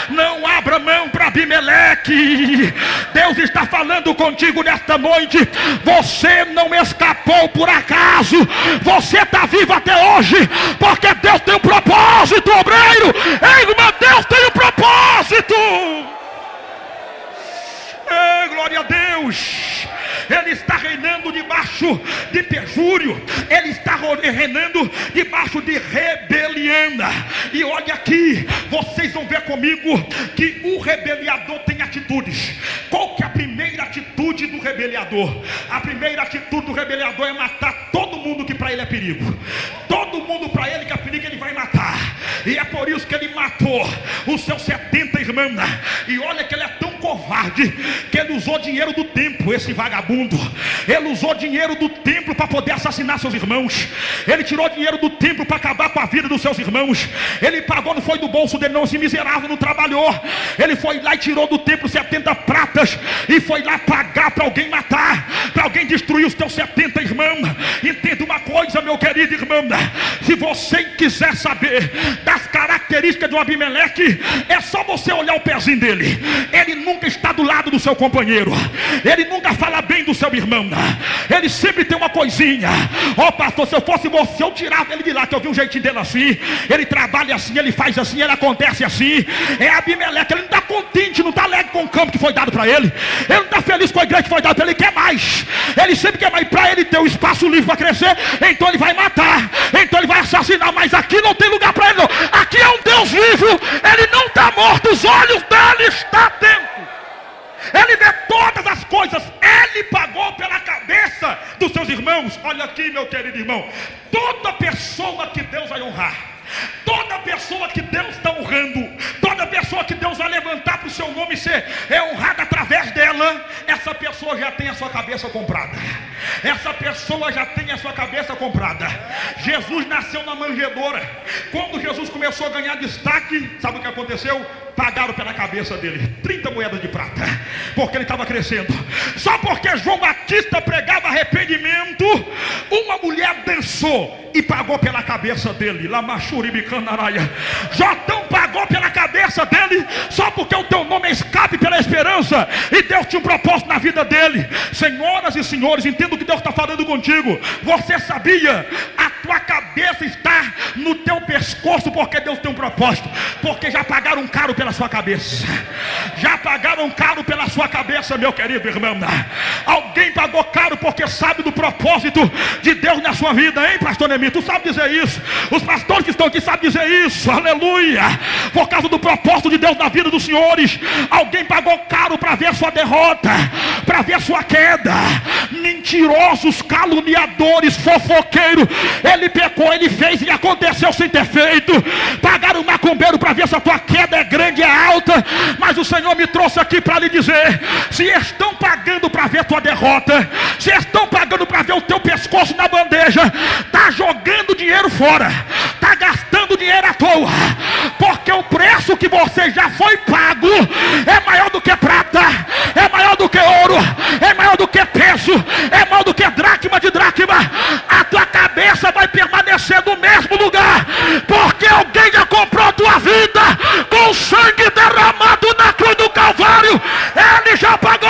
Não abra mão para Abimeleque. Deus está falando contigo nesta noite. Você não escapou por acaso. Você está vivo até hoje porque Deus tem um propósito, obreiro. Ei, irmã, Deus tem um propósito. Ei, glória a Deus. Ele está reinando debaixo de perjúrio. Ele está reinando debaixo de rebelião. E olha aqui, vocês vão ver comigo que o rebeliador tem atitudes. Qual que é a primeira atitude do rebeliador? A primeira atitude do rebeliador é matar todo mundo que para ele é perigo. Todo mundo para ele que é perigo ele vai matar. E é por isso que ele matou os seus 70 irmãos. E olha que ele é tão covarde que ele usou dinheiro do templo, esse vagabundo. Ele usou dinheiro do templo para poder assassinar seus irmãos. Ele tirou dinheiro do templo para acabar com a vida dos seus irmãos. Ele pagou, não foi do bolso dele não, esse miserável não trabalhou. Ele foi lá e tirou do templo 70 pratas e foi lá pagar para alguém matar, para alguém destruir os teus 70 irmãos. Entenda uma coisa, meu querido irmão, se você quiser saber das características do Abimeleque, é só você olhar o pezinho dele. Ele nunca está do lado do seu companheiro. Ele nunca fala bem do seu irmão. Ele sempre tem uma coisinha. Ó, pastor, se eu fosse você, eu tirava ele de lá, que eu vi um jeitinho dele assim. Ele trabalha assim, ele faz assim, ele acontece assim. É Abimeleque, ele não está contente, não está alegre com o campo que foi dado para ele. Ele não está feliz com a igreja que foi dada para ele, ele quer mais. Ele sempre quer mais. Para ele ter um espaço livre para crescer, então ele vai matar, então ele vai assassinar. Mas aqui não tem lugar para ele não. Aqui é um Deus vivo. Ele não está morto, os olhos dele estão dentro. Ele vê todas as coisas. Ele pagou pela cabeça dos seus irmãos. Olha aqui, meu querido irmão, toda pessoa que Deus vai honrar, toda pessoa que Deus está honrando, toda pessoa que Deus vai levantar para o seu nome ser honrada através dela, essa pessoa já tem a sua cabeça comprada. Essa pessoa já tem a sua cabeça comprada. Jesus nasceu na manjedoura. Quando Jesus começou a ganhar destaque, sabe o que aconteceu? Pagaram pela cabeça dele 30 moedas de prata, porque ele estava crescendo. Só porque João Batista pregava arrependimento, uma mulher dançou e pagou pela cabeça dele. Jotão pagou pela cabeça dele, só porque o teu nome é escape pela esperança, e Deus tinha um propósito na vida dele. Senhoras e senhores, entenda o que Deus está falando contigo. Você sabia? A tua cabeça está no teu pescoço, porque Deus tem um propósito. Porque já pagaram caro pela sua cabeça. Já pagaram caro pela sua cabeça, meu querido irmão. Alguém pagou caro porque sabe do propósito de Deus na sua vida, hein, pastor Nemi? Tu sabe dizer isso? Os pastores que estão aqui sabem dizer isso, aleluia. Por causa do propósito de Deus na vida dos senhores. Alguém pagou caro para ver sua derrota, para ver sua queda. Mentirosos, caluniadores, fofoqueiros. Ele pecou, ele fez e aconteceu sem ter feito. Pagaram o macumbeiro para ver se a tua queda é grande, é alta. Mas o Senhor me trouxe aqui para lhe dizer: se estão pagando para ver tua derrota, se estão pagando para ver o teu pescoço na bandeja, está jogando dinheiro fora, está gastando dinheiro à toa, porque o preço que você já foi pago é maior do que prata, é maior do que ouro, é maior do que peso, é maior do que dracma de dracma. A tua cabeça vai permanecer no mesmo lugar, porque alguém já comprou a tua vida com o sangue derramado na cruz do Calvário. Ele já pagou.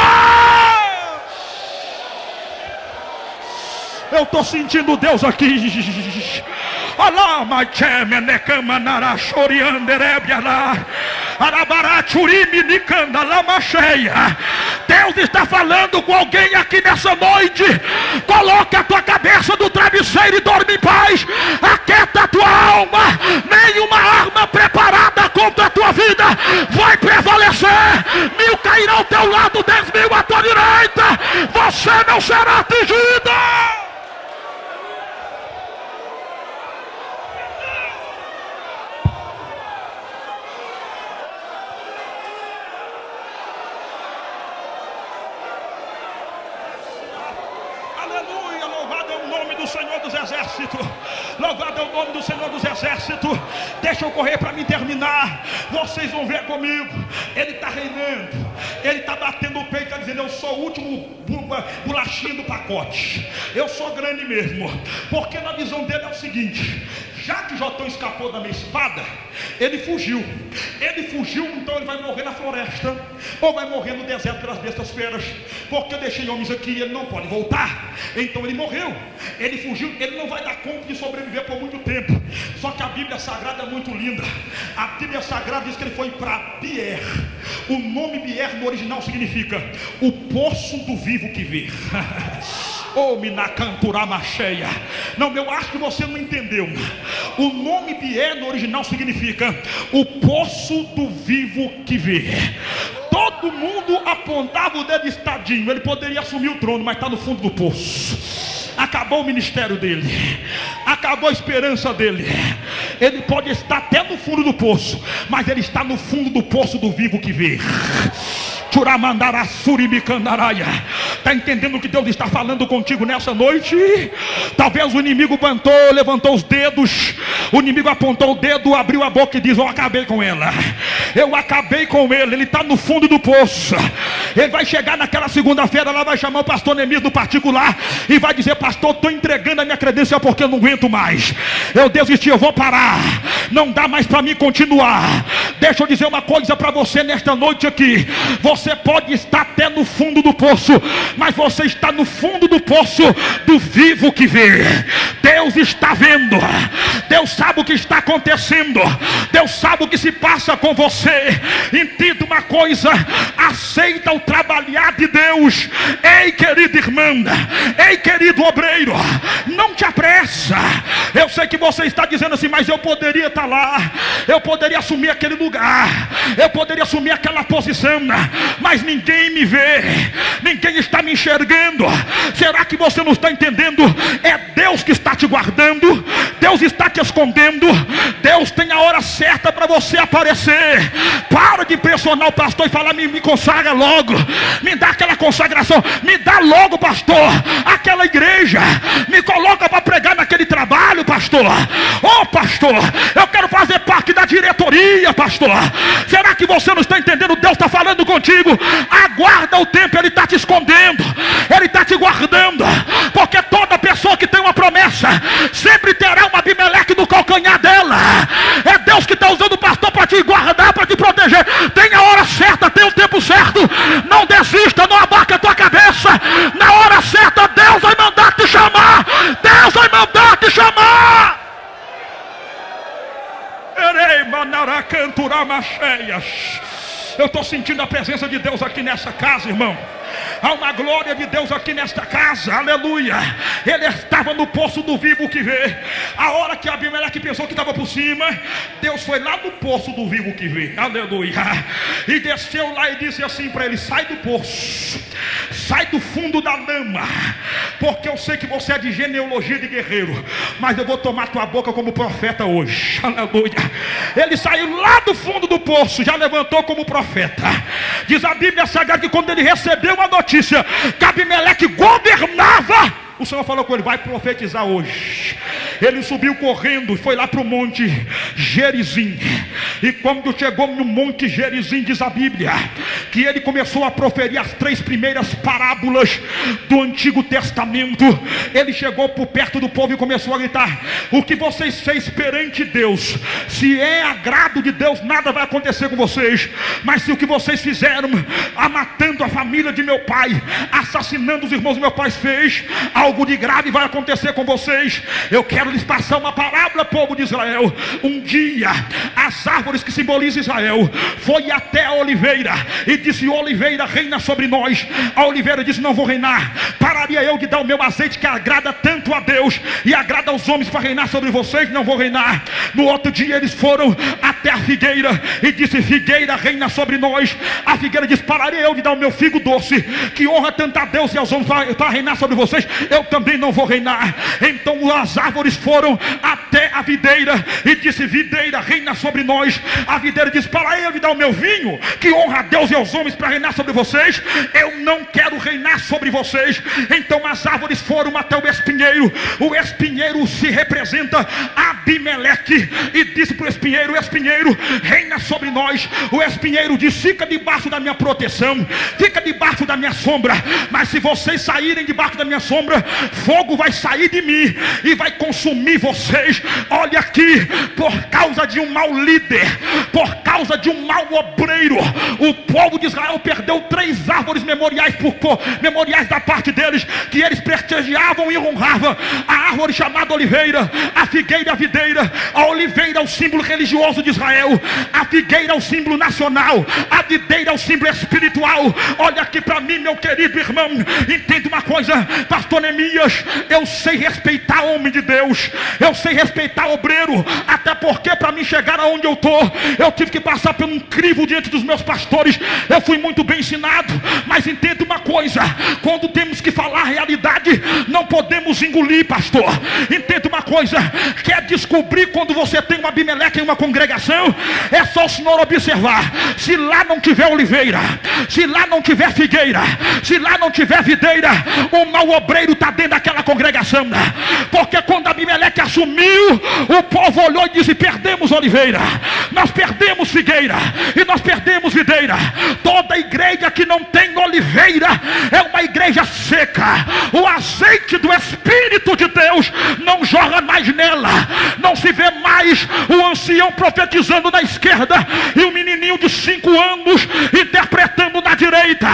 Eu estou sentindo Deus aqui. Olá, Macheme, Necama, Narachorianderebiala, Arabarachurimi, Nicanda, Lamacheia. Deus está falando com alguém aqui nessa noite. Coloque a tua cabeça no travesseiro e dorme em paz. Aquieta a tua alma. Nenhuma arma preparada contra a tua vida vai prevalecer. 1000 cairão ao teu lado, 10.000 à tua direita. Você não será atingido. nome do Senhor dos Exércitos. Louvado é o nome do Senhor dos Exércitos. Deixa eu correr para me terminar. Vocês vão ver comigo. Ele está reinando. Ele está batendo o peito, está dizendo: eu sou o último bolachinho do pacote. Eu sou grande mesmo. Porque na visão dele é o seguinte: já que Jotão escapou da minha espada, ele fugiu. Então ele vai morrer na floresta, ou vai morrer no deserto pelas bestas feras, porque eu deixei homens aqui e ele não pode voltar. Então ele morreu, ele fugiu, ele não vai dar conta de sobreviver por muito tempo. Só que a Bíblia Sagrada é muito linda. A Bíblia Sagrada diz que ele foi para Bier. O nome Bier no original significa o poço do vivo que vê. Oh, Minacanturama cheia. Não, eu acho que você não entendeu. O nome Bier no original significa o poço do vivo que vê. Todo mundo apontava o dedo estadinho. Ele poderia assumir o trono, mas está no fundo do poço. Acabou o ministério dele, acabou a esperança dele. Ele pode estar até no fundo do poço, mas ele está no fundo do poço do vivo que vê. Está entendendo o que Deus está falando contigo nessa noite? Talvez o inimigo levantou os dedos, o inimigo apontou o dedo, abriu a boca e diz: eu acabei com ela, eu acabei com ele está no fundo do poço. Ele vai chegar naquela segunda-feira lá, vai chamar o pastor Neemias no particular e vai dizer: pastor, estou entregando a minha credencial porque eu não aguento mais, eu desisti, eu vou parar, não dá mais para mim continuar. Deixa eu dizer uma coisa para você nesta noite aqui: você pode estar até no fundo do poço, mas você está no fundo do poço do vivo que vê. Deus está vendo, Deus sabe o que está acontecendo, Deus sabe o que se passa com você. Entenda uma coisa: aceita o trabalhar de Deus. Ei, querida irmã, ei, querido obreiro, não te apressa. Eu sei que você está dizendo assim: mas eu poderia estar lá, eu poderia assumir aquele lugar, eu poderia assumir aquela posição, mas ninguém me vê, ninguém está me enxergando. Será que você não está entendendo? É Deus que está te guardando, Deus está te escondendo, Deus tem a hora certa para você aparecer. Para de pressionar o pastor e falar: me consagra logo, me dá aquela consagração, me dá logo, pastor, aquela igreja, me coloca para pregar naquele trabalho, pastor. Oh, pastor, eu quero fazer parte da diretoria, pastor. Será que você não está entendendo? Deus está falando contigo. Aguarda o tempo, Ele está te escondendo, Ele está te guardando, porque toda pessoa que tem uma promessa sempre terá uma Abimeleque no calcanhar dela. É Deus que está usando o pastor para te guardar, para te proteger. Tem a hora certa, tem o tempo certo. Não desista, não abaca a tua cabeça. Na hora certa Deus vai mandar te chamar, Deus vai mandar te chamar. Eu estou sentindo a presença de Deus aqui nessa casa, irmão. Há uma glória de Deus aqui nesta casa, aleluia. Ele estava no poço do vivo que vê. A hora que Abimeleque pensou que estava por cima, Deus foi lá no poço do vivo que vê, aleluia, e desceu lá e disse assim para ele: sai do poço, sai do fundo da lama, porque eu sei que você é de genealogia de guerreiro, mas eu vou tomar tua boca como profeta hoje, aleluia. Ele saiu lá do fundo do poço, já levantou como profeta. Diz a Bíblia Sagrada que quando ele recebeu a notícia que Abimeleque governava, o Senhor falou com ele: vai profetizar hoje. Ele subiu correndo, foi lá para o monte Gerizim. E quando chegou no monte Gerizim, diz a Bíblia que ele começou a proferir as 3 primeiras parábolas do Antigo Testamento. Ele chegou por perto do povo e começou a gritar: o que vocês fez perante Deus, se é agrado de Deus, nada vai acontecer com vocês. Mas se o que vocês fizeram, matando a família de meu pai, assassinando os irmãos do meu pai fez, algo de grave vai acontecer com vocês. Eu quero lhes passar uma parábola, povo de Israel. Um dia as árvores que simbolizam Israel foi até a oliveira e disse: oliveira, reina sobre nós. A oliveira disse: não vou reinar. Pararia eu de dar o meu azeite que agrada tanto a Deus e agrada aos homens para reinar sobre vocês? Não vou reinar. No outro dia eles foram até a figueira e disse: figueira, reina sobre nós. A figueira disse: pararia eu de dar o meu figo doce que honra tanto a Deus e aos homens para reinar sobre vocês? Eu também não vou reinar. Então as árvores foram até a videira e disse: videira, reina sobre nós. pastores, a videira diz: para eu lhe dar o meu vinho, que honra a Deus e aos homens, para reinar sobre vocês. Eu não quero reinar sobre vocês. Então as árvores foram até o espinheiro. O espinheiro se representa Abimeleque, e disse para o espinheiro: espinheiro, reina sobre nós. O espinheiro disse: fica debaixo da minha proteção, fica debaixo da minha sombra, mas se vocês saírem debaixo da minha sombra, fogo vai sair de mim e vai consumir vocês. Olha aqui, por causa de um mau líder, por causa de um mau obreiro, o povo de Israel perdeu 3 árvores memoriais, memoriais da parte deles, que eles prestigiavam e honravam: a árvore chamada oliveira, a figueira, a videira. A oliveira é o símbolo religioso de Israel, a figueira é o símbolo nacional, a videira é o símbolo espiritual. Olha aqui para mim, meu querido irmão, entenda uma coisa, pastor Neemias: eu sei respeitar homem de Deus, eu sei respeitar obreiro, até porque para mim chegar aonde eu estou, eu tive que passar por um crivo diante dos meus pastores. Eu fui muito bem ensinado, mas entenda uma coisa: quando temos que falar a realidade, não podemos engolir, pastor. Entenda uma coisa: quer descobrir quando você tem uma Abimeleque em uma congregação? É só o senhor observar. Se lá não tiver oliveira, se lá não tiver figueira, se lá não tiver videira, o mau obreiro está dentro daquela congregação. Porque quando Abimeleque assumiu, o povo olhou e disse: perdemos oliveira, nós perdemos figueira e nós perdemos videira. Toda igreja que não tem oliveira é uma igreja seca. O azeite do Espírito de Deus não jorra mais nela. Não se vê mais o ancião profetizando na esquerda e o menininho de 5 anos interpretando na direita.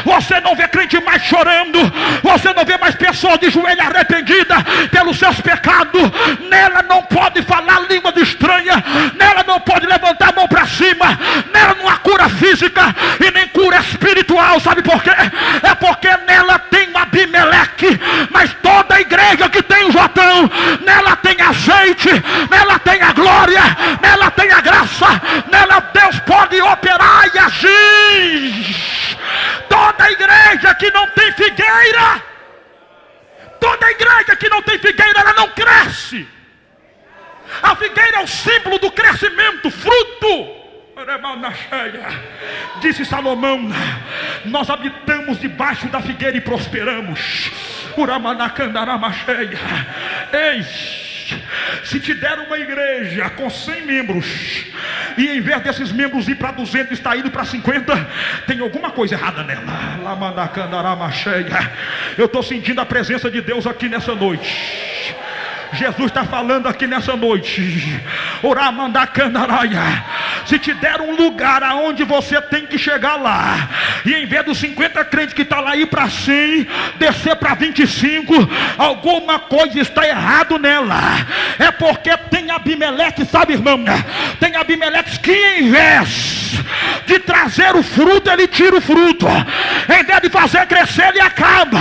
Você não vê crente mais chorando, você não vê mais pessoas de joelho arrependida pelos seus pecados. Nela não pode falar línguas estranhas, nela não pode levantar a mão para cima, nela não há cura física e nem cura espiritual. Sabe por quê? É porque nela tem um Abimeleque. Mas toda igreja que tem o Jotão, nela tem azeite, nela tem a glória, nela tem a graça, nela Deus pode operar e agir. Toda igreja que não tem figueira, toda igreja que não tem figueira, ela não cresce. A figueira é o símbolo do crescimento, fruto. Disse Salomão: nós habitamos debaixo da figueira e prosperamos. Ei, se te der uma igreja com 100 membros e em vez desses membros ir para 200 está indo para 50, tem alguma coisa errada nela. Eu estou sentindo a presença de Deus aqui nessa noite. Jesus está falando aqui nessa noite. Se te der um lugar aonde você tem que chegar lá, e em vez dos 50 crentes que está lá ir para 100, descer para 25, alguma coisa está errado nela. É porque tem Abimeleque, sabe, irmão? Tem Abimeleques que em vez de trazer o fruto, ele tira o fruto. Em vez de fazer crescer, ele acaba.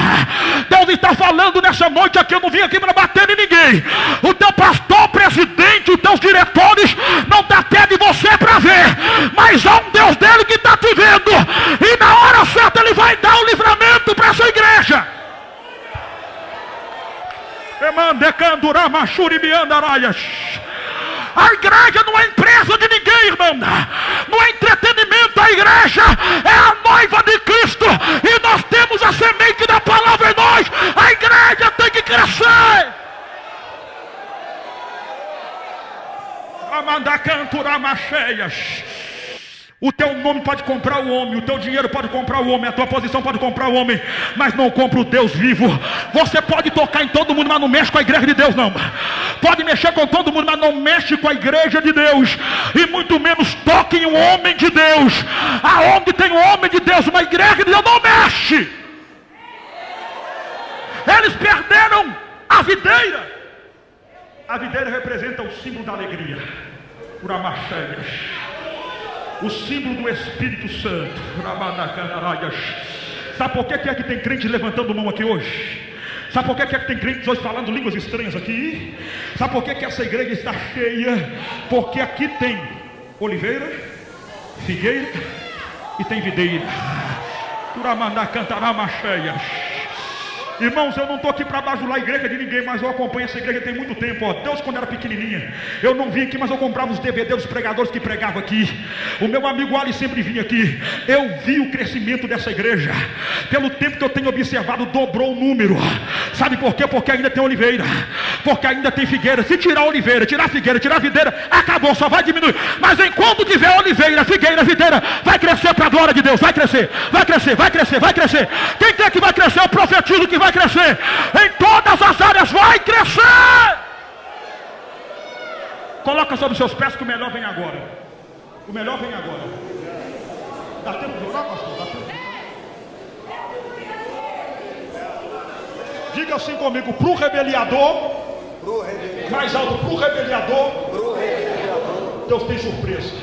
Deus está falando nessa noite aqui. Eu não vim aqui para bater em ninguém. O teu pastor, presidente, os teus diretores não dá pé de você para ver, mas há um Deus dele que está te vendo, e na hora certa ele vai dar o livramento para essa igreja. A igreja não é empresa de ninguém, irmão. Não é entretenimento. A igreja é a noiva de Cristo, e nós temos a semente da palavra em nós. A igreja tem que crescer. O teu nome pode comprar o homem, o teu dinheiro pode comprar o homem, a tua posição pode comprar o homem, mas não compra o Deus vivo. Você pode tocar em todo mundo, mas não mexe com a igreja de Deus, não. Pode mexer com todo mundo, mas não mexe com a igreja de Deus, e muito menos toque em um homem de Deus. Aonde tem um homem de Deus, uma igreja de Deus, não mexe. Eles perderam a videira. A videira representa o símbolo da alegria, o símbolo do Espírito Santo. Sabe por que é que tem crente levantando mão aqui hoje? Sabe por que é que tem crentes hoje falando línguas estranhas aqui? Sabe por que é que essa igreja está cheia? Porque aqui tem oliveira, figueira e tem videira. Irmãos, eu não estou aqui para bajular a igreja de ninguém, mas eu acompanho essa igreja tem muito tempo. Ó. Deus, quando era pequenininha, eu não vim aqui, mas eu comprava os DVD dos pregadores que pregavam aqui. O meu amigo Ali sempre vinha aqui. Eu vi o crescimento dessa igreja. Pelo tempo que eu tenho observado, dobrou o número. Sabe por quê? Porque ainda tem oliveira, porque ainda tem figueira. Se tirar a oliveira, tirar a figueira, tirar a videira, acabou, só vai diminuir. Mas enquanto tiver oliveira, figueira, videira, vai crescer para a glória de Deus. Vai crescer, vai crescer, vai crescer, vai crescer. Quem quer que vai crescer? Eu profetizo que vai crescer. Em todas as áreas vai crescer. Coloca sobre os seus pés que o melhor vem agora. O melhor vem agora. Dá tempo de orar, pastor? Dá tempo? Diga assim comigo: pro rebeliador, mais alto, pro rebeliador, Deus tem surpresa.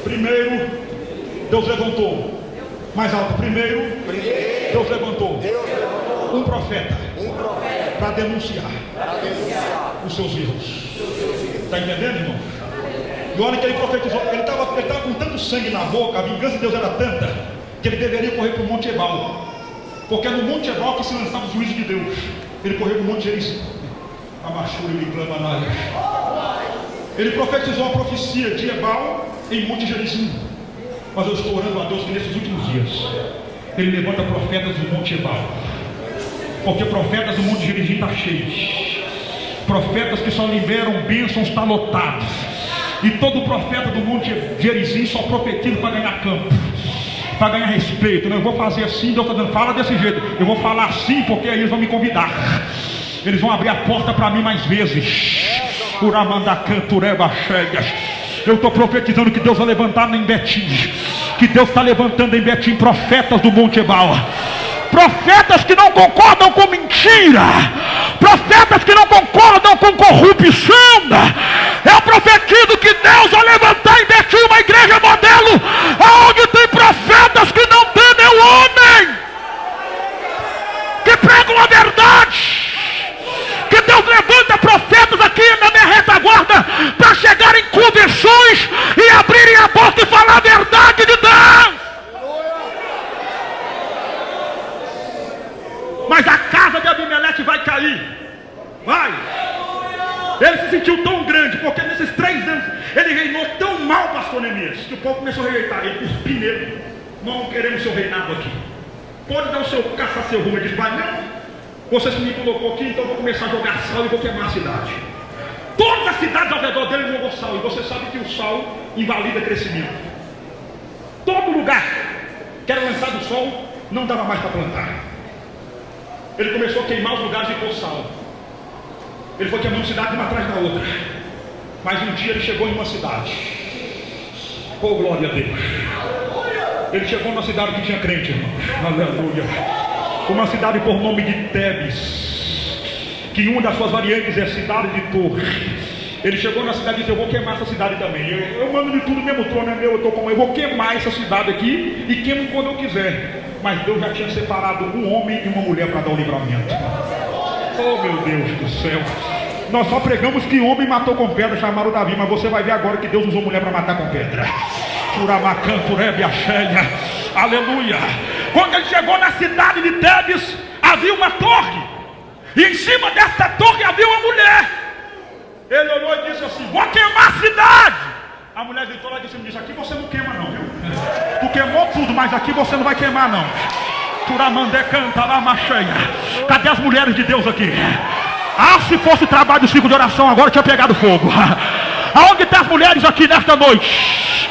Primeiro, Deus levantou. Mais alto, primeiro, Deus levantou um profeta para denunciar os seus erros. Está entendendo, irmão? E olha que ele profetizou, ele estava com tanto sangue na boca, a vingança de Deus era tanta, que ele deveria correr para o Monte Ebal, porque é no Monte Ebal que se lançava o juízo de Deus. Ele correu para o Monte Gerizim. A machura ele clama na área. Ele profetizou a profecia de Ebal em Monte Gerizim. Mas eu estou orando a Deus que nesses últimos dias Ele levanta profetas do Monte Ebal, porque profetas do Monte Gerizim está cheio. Profetas que só liberam bênçãos, está lotado. E todo profeta do Monte Gerizim só profetiza para ganhar campo, para ganhar respeito. Eu vou fazer assim, Deus está dando, fala desse jeito. Eu vou falar assim porque aí eles vão me convidar. Eles vão abrir a porta para mim mais vezes. Uramandacantureba chegas. Eu estou profetizando que Deus vai levantar em Betim, que Deus está levantando em Betim profetas do Monte Ebal, profetas que não concordam com mentira, profetas que não concordam com corrupção. Eu profetizo que Deus vai levantar em Betim uma igreja modelo, onde tem profetas que não temem o homem, que pregam a verdade. Que Deus levanta profetas aqui na minha retaguarda para chegar em convenções e abrirem a boca e falar a verdade de Deus. Mas a casa de Abimeleque vai cair. Vai. Ele se sentiu tão grande, porque nesses 3 anos ele reinou tão mal, pastor Neemias, que o povo começou a rejeitar ele. Os primeiros: não queremos seu reinado aqui. Pode dar o seu caçar seu rumo. Ele diz: vai, não. Você me colocou aqui, então eu vou começar a jogar sal e vou queimar a cidade. Todas as cidades ao redor dele jogou sal. E você sabe que o sal invalida crescimento. Todo lugar que era lançado o sol não dava mais para plantar. Ele começou a queimar os lugares e pôr sal. Ele foi queimando cidade uma atrás da outra. Mas um dia ele chegou em uma cidade. Oh, glória a Deus. Ele chegou numa cidade que tinha crente, irmão. Aleluia. Uma cidade por nome de Tebes, que uma das suas variantes é cidade de torre. Ele chegou na cidade e disse: eu vou queimar essa cidade também. Eu mando de tudo, mesmo trono é meu, eu estou com eu vou queimar essa cidade aqui e queimo quando eu quiser. Mas Deus já tinha separado um homem e uma mulher para dar o livramento. Oh, meu Deus do céu. Nós só pregamos que homem matou com pedra, chamaram Davi, mas você vai ver agora que Deus usou mulher para matar com pedra. Aleluia. Quando ele chegou na cidade de Tebes, havia uma torre, e em cima dessa torre havia uma mulher. Ele olhou e disse assim: vou queimar a cidade. A mulher gritou lá e disse: aqui você não queima não, viu? Tu queimou tudo, mas aqui você não vai queimar não. Turamandé canta lá, macheia. Cadê as mulheres de Deus aqui? Ah, se fosse o trabalho do ciclo de oração, agora tinha pegado fogo. Aonde estão as mulheres aqui nesta noite?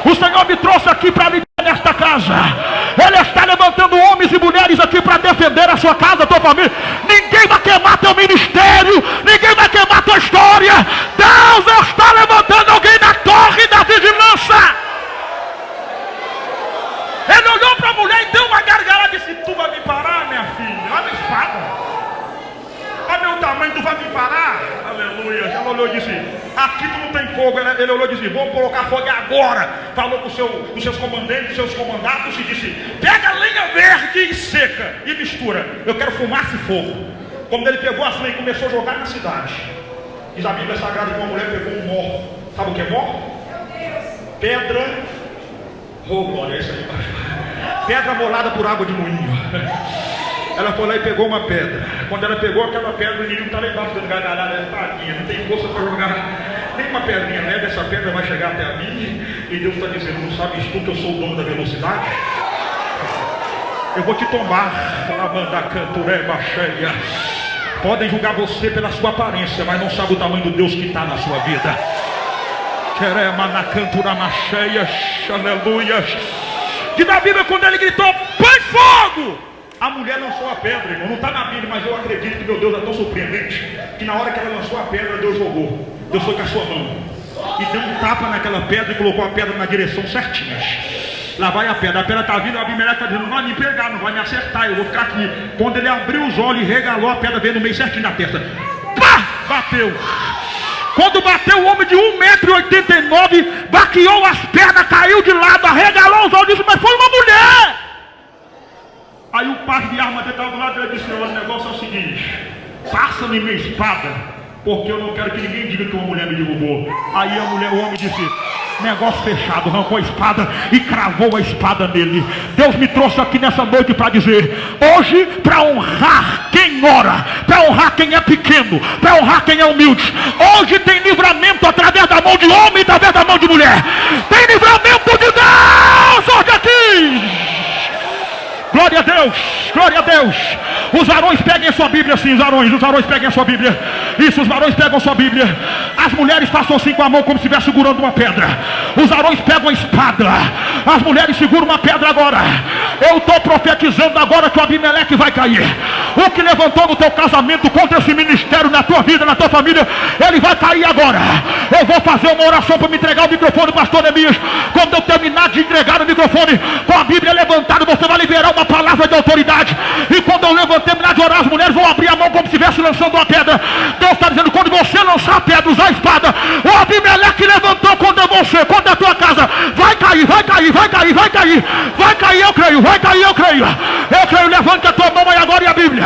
O Senhor me trouxe aqui para me nesta casa. Ele está levantando homens e mulheres aqui para defender a sua casa, a tua família. Ninguém vai queimar teu ministério, ninguém vai queimar tua história. Deus está levantando alguém na torre da vigilância. Ele olhou para a mulher e deu uma gargalhada e disse: tu vai me parar, minha filha? Olha a espada. Olha meu tamanho, tu vai me parar? Aleluia. Ela olhou e disse: aqui tu não tem fogo. Ele olhou e disse: vou colocar fogo agora. Falou com os seus comandantes, seus comandados, e disse: pega lenha verde e seca e mistura. Eu quero fumaça e fogo. Quando ele pegou as lenhas e começou a jogar na cidade, diz a Bíblia Sagrada que uma mulher pegou um mó. Sabe o que é mó? Pedra. Oh, glória, é isso aí. Pedra molada por água de moinho. Ela foi lá e pegou uma pedra. Quando ela pegou aquela pedra, o menino está lá embaixo dando gargalhada. Ela tadinha, não tem força para jogar nem uma pedrinha leve. Essa pedra vai chegar até a mim. E Deus está dizendo: não sabes tu que eu sou o dono da velocidade? Eu vou te tomar. Amanda Cantureba cheia. Podem julgar você pela sua aparência, mas não sabe o tamanho do Deus que está na sua vida. Querema na Canturama cheia. Aleluia. Que na Bíblia, quando ele gritou: põe fogo! A mulher lançou a pedra, irmão. Não está na Bíblia, mas eu acredito que meu Deus é tão surpreendente que na hora que ela lançou a pedra, Deus jogou. Deus foi com a sua mão e deu um tapa naquela pedra e colocou a pedra na direção certinha. Lá vai a pedra está vindo, a Abimeleque está dizendo: não vai me pegar, não vai me acertar, eu vou ficar aqui. Quando ele abriu os olhos e regalou, a pedra veio no meio certinho na testa. Pá! Bateu. Quando bateu, o homem de 1,89 m baqueou as pernas, caiu de lado, arregalou os olhos e disse: mas foi uma mulher. Aí o par de armas estava do lado dele e disse: o negócio é o seguinte, passa-me minha espada, porque eu não quero que ninguém diga que uma mulher me derrubou. Aí o homem disse: negócio fechado, arrancou a espada e cravou a espada nele. Deus me trouxe aqui nessa noite para dizer: hoje, para honrar quem ora, para honrar quem é pequeno, para honrar quem é humilde, hoje tem livramento através da mão de homem e através da mão de mulher. Tem livramento de Deus hoje aqui. Glória a Deus, glória a Deus. Os varões peguem a sua Bíblia, sim, os varões peguem a sua Bíblia. Isso, os varões pegam a sua Bíblia. As mulheres façam assim com a mão, como se estivesse segurando uma pedra. Os varões pegam a espada. As mulheres seguram uma pedra agora. Eu estou profetizando agora que o Abimeleque vai cair. O que levantou no teu casamento contra esse ministério, na tua vida, na tua família, ele vai cair agora. Eu vou fazer uma oração para me entregar o microfone, pastor Neemias. Quando eu terminar de entregar o microfone, com a Bíblia levantada, você vai liberar uma palavra de autoridade. E quando eu terminar de orar, as mulheres vão abrir a mão como se estivesse lançando uma pedra. Deus está dizendo: quando você lançar a pedra, usar a espada, o Abimeleque levantou contra você, contra a tua casa, vai cair, vai cair, vai cair, vai cair, vai cair, eu creio, vai cair, eu creio, eu creio. Levante a tua mão aí agora e a Bíblia.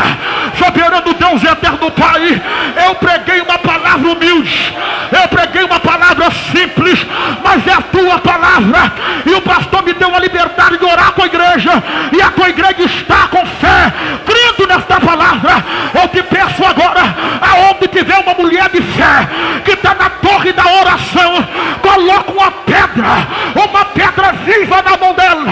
Soberano Deus eterno Pai, eu preguei uma palavra humilde, eu preguei uma palavra simples, mas é a tua palavra, e o pastor me deu a liberdade de orar com a igreja, e a tua igreja está com fé, crendo nesta palavra. Eu te peço agora, aonde tiver uma mulher de fé, que está na torre da oração, coloca uma pedra viva na mão dela,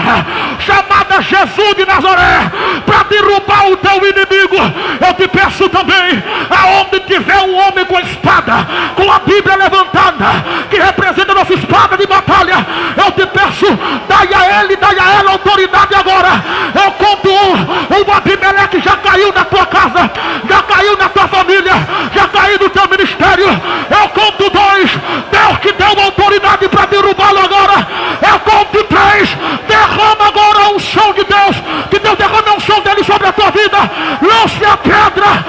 chamada Jesus de Nazaré, para derrubar o teu inimigo. Eu te peço também, aonde tiver um homem com espada, com a Bíblia levantada, que representa a nossa espada de batalha, eu te peço, dai a ela autoridade agora. Eu conto o Abimeleque já caiu na tua casa, já caiu na tua família, já caiu no teu ministério. Eu conto 2, Deus que deu autoridade para derrubá-lo agora. Eu conto 3, derrama agora a unção de Deus, que Deus derrama a unção dele sobre a tua vida. Lance a pedra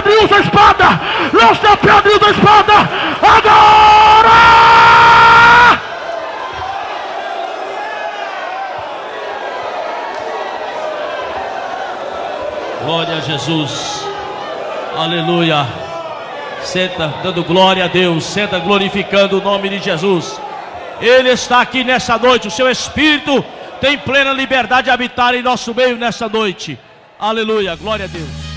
e usa a espada, lance a pedra e usa a espada, agora! Glória a Jesus, aleluia. Senta dando glória a Deus, senta glorificando o nome de Jesus. Ele está aqui nessa noite, o seu Espírito tem plena liberdade de habitar em nosso meio nessa noite. Aleluia, glória a Deus.